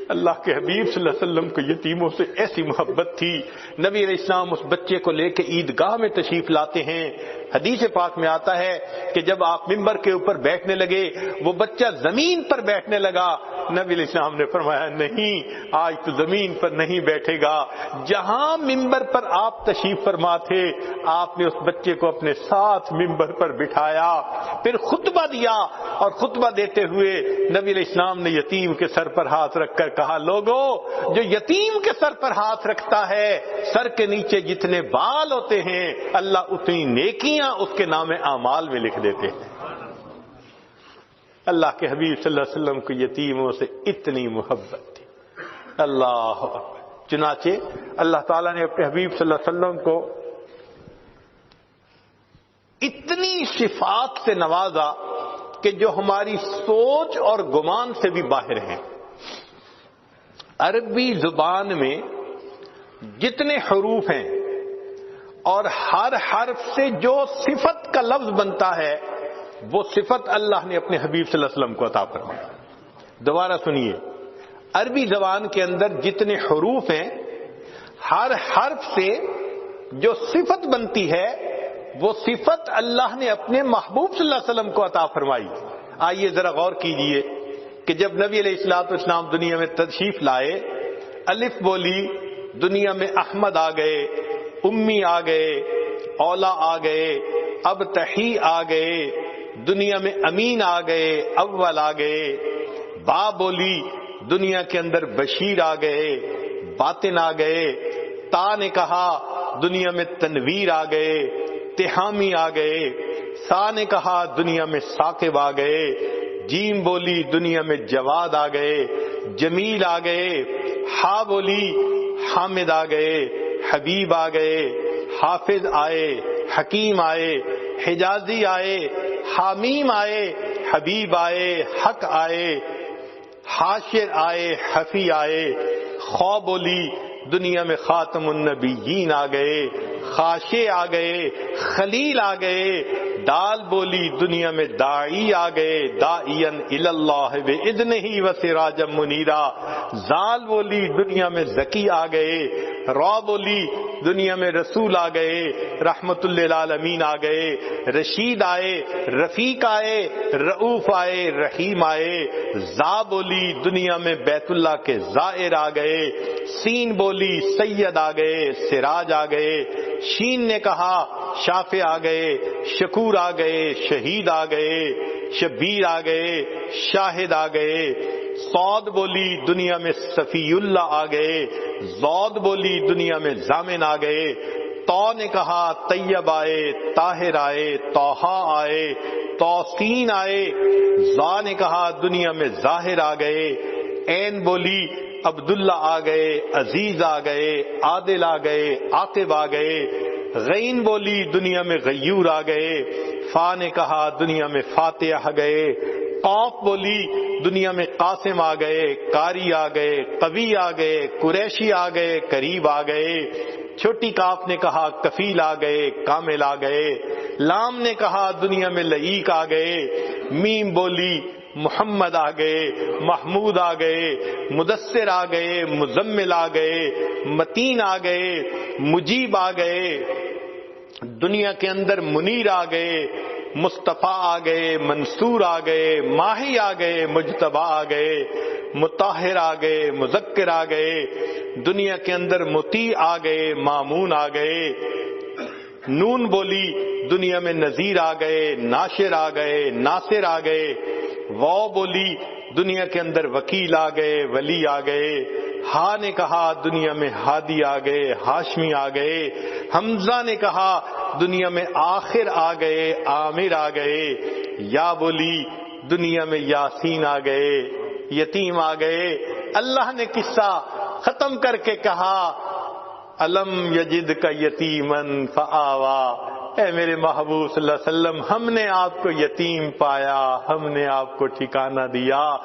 [SPEAKER 1] اللہ کے حبیب صلی اللہ علیہ وسلم کو یتیموں سے ایسی محبت تھی، نبی علیہ السلام اس بچے کو لے کے عیدگاہ میں تشریف لاتے ہیں۔ حدیث پاک میں آتا ہے کہ جب آپ ممبر کے اوپر بیٹھنے لگے وہ بچہ زمین پر بیٹھنے لگا، نبی علیہ السلام نے فرمایا نہیں آج تو زمین پر نہیں بیٹھے گا، جہاں ممبر پر آپ تشریف فرما تھے آپ نے اس بچے کو اپنے ساتھ ممبر پر بٹھایا، پھر خطبہ دیا، اور خطبہ دیتے ہوئے نبی علیہ السلام نے یتیم کے سر پر ہاتھ رکھ کر کہا لوگو جو یتیم کے سر پر ہاتھ رکھتا ہے سر کے نیچے جتنے بال ہوتے ہیں اللہ اتنی نیکیاں اس کے نام اعمال میں لکھ دیتے ہیں۔ اللہ کے حبیب صلی اللہ علیہ وسلم کو یتیموں سے اتنی محبت تھی۔ اللہ اکبر۔ چنانچہ اللہ تعالیٰ نے اپنے حبیب صلی اللہ علیہ وسلم کو اتنی صفات سے نوازا کہ جو ہماری سوچ اور گمان سے بھی باہر ہیں۔ عربی زبان میں جتنے حروف ہیں اور ہر حرف سے جو صفت کا لفظ بنتا ہے وہ صفت اللہ نے اپنے حبیب صلی اللہ علیہ وسلم کو عطا فرمائی۔ دوبارہ سنیے، عربی زبان کے اندر جتنے حروف ہیں ہر حرف سے جو صفت بنتی ہے وہ صفت اللہ نے اپنے محبوب صلی اللہ علیہ وسلم کو عطا فرمائی۔ آئیے ذرا غور کیجئے کہ جب نبی علیہ الصلوۃ والسلام دنیا میں تشریف لائے، الف بولی، دنیا میں احمد آ گئے، امی آ گئے، اولا آ گئے، اب تحی آ گئے، دنیا میں امین آ گئے، اول آ گئے، با بولی، دنیا کے اندر بشیر آ گئے، باطن آ گئے، تا نے کہا دنیا میں تنویر آ گئے، تہامی آ گئے، سا نے کہا دنیا میں ثاقب آ گئے، جیم بولی دنیا میں جواد آ گئے، جمیل آ گئے، ہا بولی حامد آ گئے، حبیب آ گئے، حافظ آئے، حکیم آئے، حجازی آئے، حامیم آئے، حبیب آئے، حق آئے، حاشر آئے، حفی آئے، خو بولی دنیا میں خاتم النبیین آ گئے، خاشع آ گئے، خلیل آ گئے، دال بولی دنیا میں داعی آ گئے، داعین الی اللہ باذنہ وسراجا منیرا، زال بولی دنیا میں زکی آ گئے، را بولی دنیا میں رسول آ گئے، رحمت للعالمین آ گئے، رشید آئے، رفیق آئے، رؤوف آئے، رحیم آئے، زا بولی دنیا میں بیت اللہ کے زائر آ گئے، سین بولی سید آ گئے، سراج آ گئے، شین نے کہا شافع آ گئے، شکور آ گئے، شہید آ گئے، شبیر آ گئے، شاہد آ گئے، صاد بولی دنیا میں صفی اللہ آ گئے، زود بولی دنیا میں ضامن آ گئے، تو نے کہا طیب آئے، طاہر آئے، طٰہٰ آئے، توسین آئے، زا نے کہا دنیا میں ظاہر آ گئے، عین بولی عبداللہ آ گئے، عزیز آ گئے، عادل آ گئے، عاقب آ گئے، غین بولی دنیا میں غیور آ گئے، فا نے کہا دنیا میں فاتح آ گئے، قاف بولی دنیا میں قاسم آ گئے، قاری آ گئے، قوی آ گئے، قریشی آ گئے، قریب آ گئے، چھوٹی کاف نے کہا کفیل آ گئے، کامل آ گئے، لام نے کہا دنیا میں لعیق آ گئے، میم بولی محمد آ گئے، محمود آ گئے، مدثر آ گئے، مزمل آ گئے، متین آ گئے، مجیب آ گئے، دنیا کے اندر منیر آ گئے، مصطفیٰ آ گئے، منصور آ گئے، ماہی آ گئے، مجتبیٰ آ گئے، مطہر آ گئے، مذکر آ گئے، دنیا کے اندر مطیع آ گئے، مامون آ گئے، نون بولی دنیا میں نذیر آ گئے، ناشر آ گئے، ناصر آ گئے، واو بولی دنیا کے اندر وکیل آ گئے، ولی آ گئے، ہا نے کہا دنیا میں ہادی آ گئے، ہاشمی آ گئے، حمزہ نے کہا دنیا میں آخر آ گئے، عامر آ گئے، یا بولی دنیا میں یاسین آ گئے، یتیم آ گئے۔ اللہ نے قصہ ختم کر کے کہا الم یجدک یتیمن فآوا، اے میرے محبوب صلی اللہ علیہ وسلم، ہم نے آپ کو یتیم پایا، ہم نے آپ کو ٹھکانہ دیا،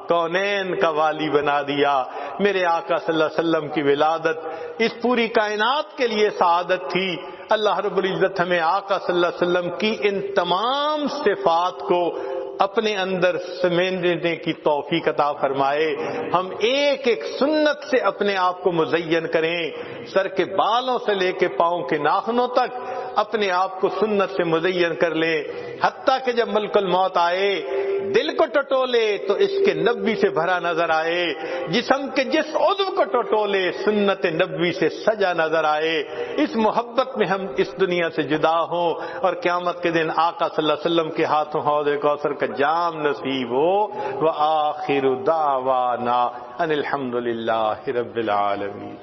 [SPEAKER 1] کونین کا والی بنا دیا۔ میرے آقا صلی اللہ علیہ وسلم کی ولادت اس پوری کائنات کے لیے سعادت تھی۔ اللہ رب العزت ہمیں آقا صلی اللہ علیہ وسلم کی ان تمام صفات کو اپنے اندر سمیٹنے کی توفیق عطا فرمائے۔ ہم ایک ایک سنت سے اپنے آپ کو مزین کریں، سر کے بالوں سے لے کے پاؤں کے ناخنوں تک اپنے آپ کو سنت سے مزین کر لیں، حتیٰ کہ جب ملک الموت آئے دل کو ٹٹولے تو اس کے نبوی سے بھرا نظر آئے، جسم کے جس عضو کو ٹٹولے سنت نبوی سے سجا نظر آئے۔ اس محبت میں ہم اس دنیا سے جدا ہوں اور قیامت کے دن آقا صلی اللہ علیہ وسلم کے ہاتھوں حوض کوثر کا جام نصیب ہو۔ وآخر دعوانا ان الحمد للہ رب العالمین۔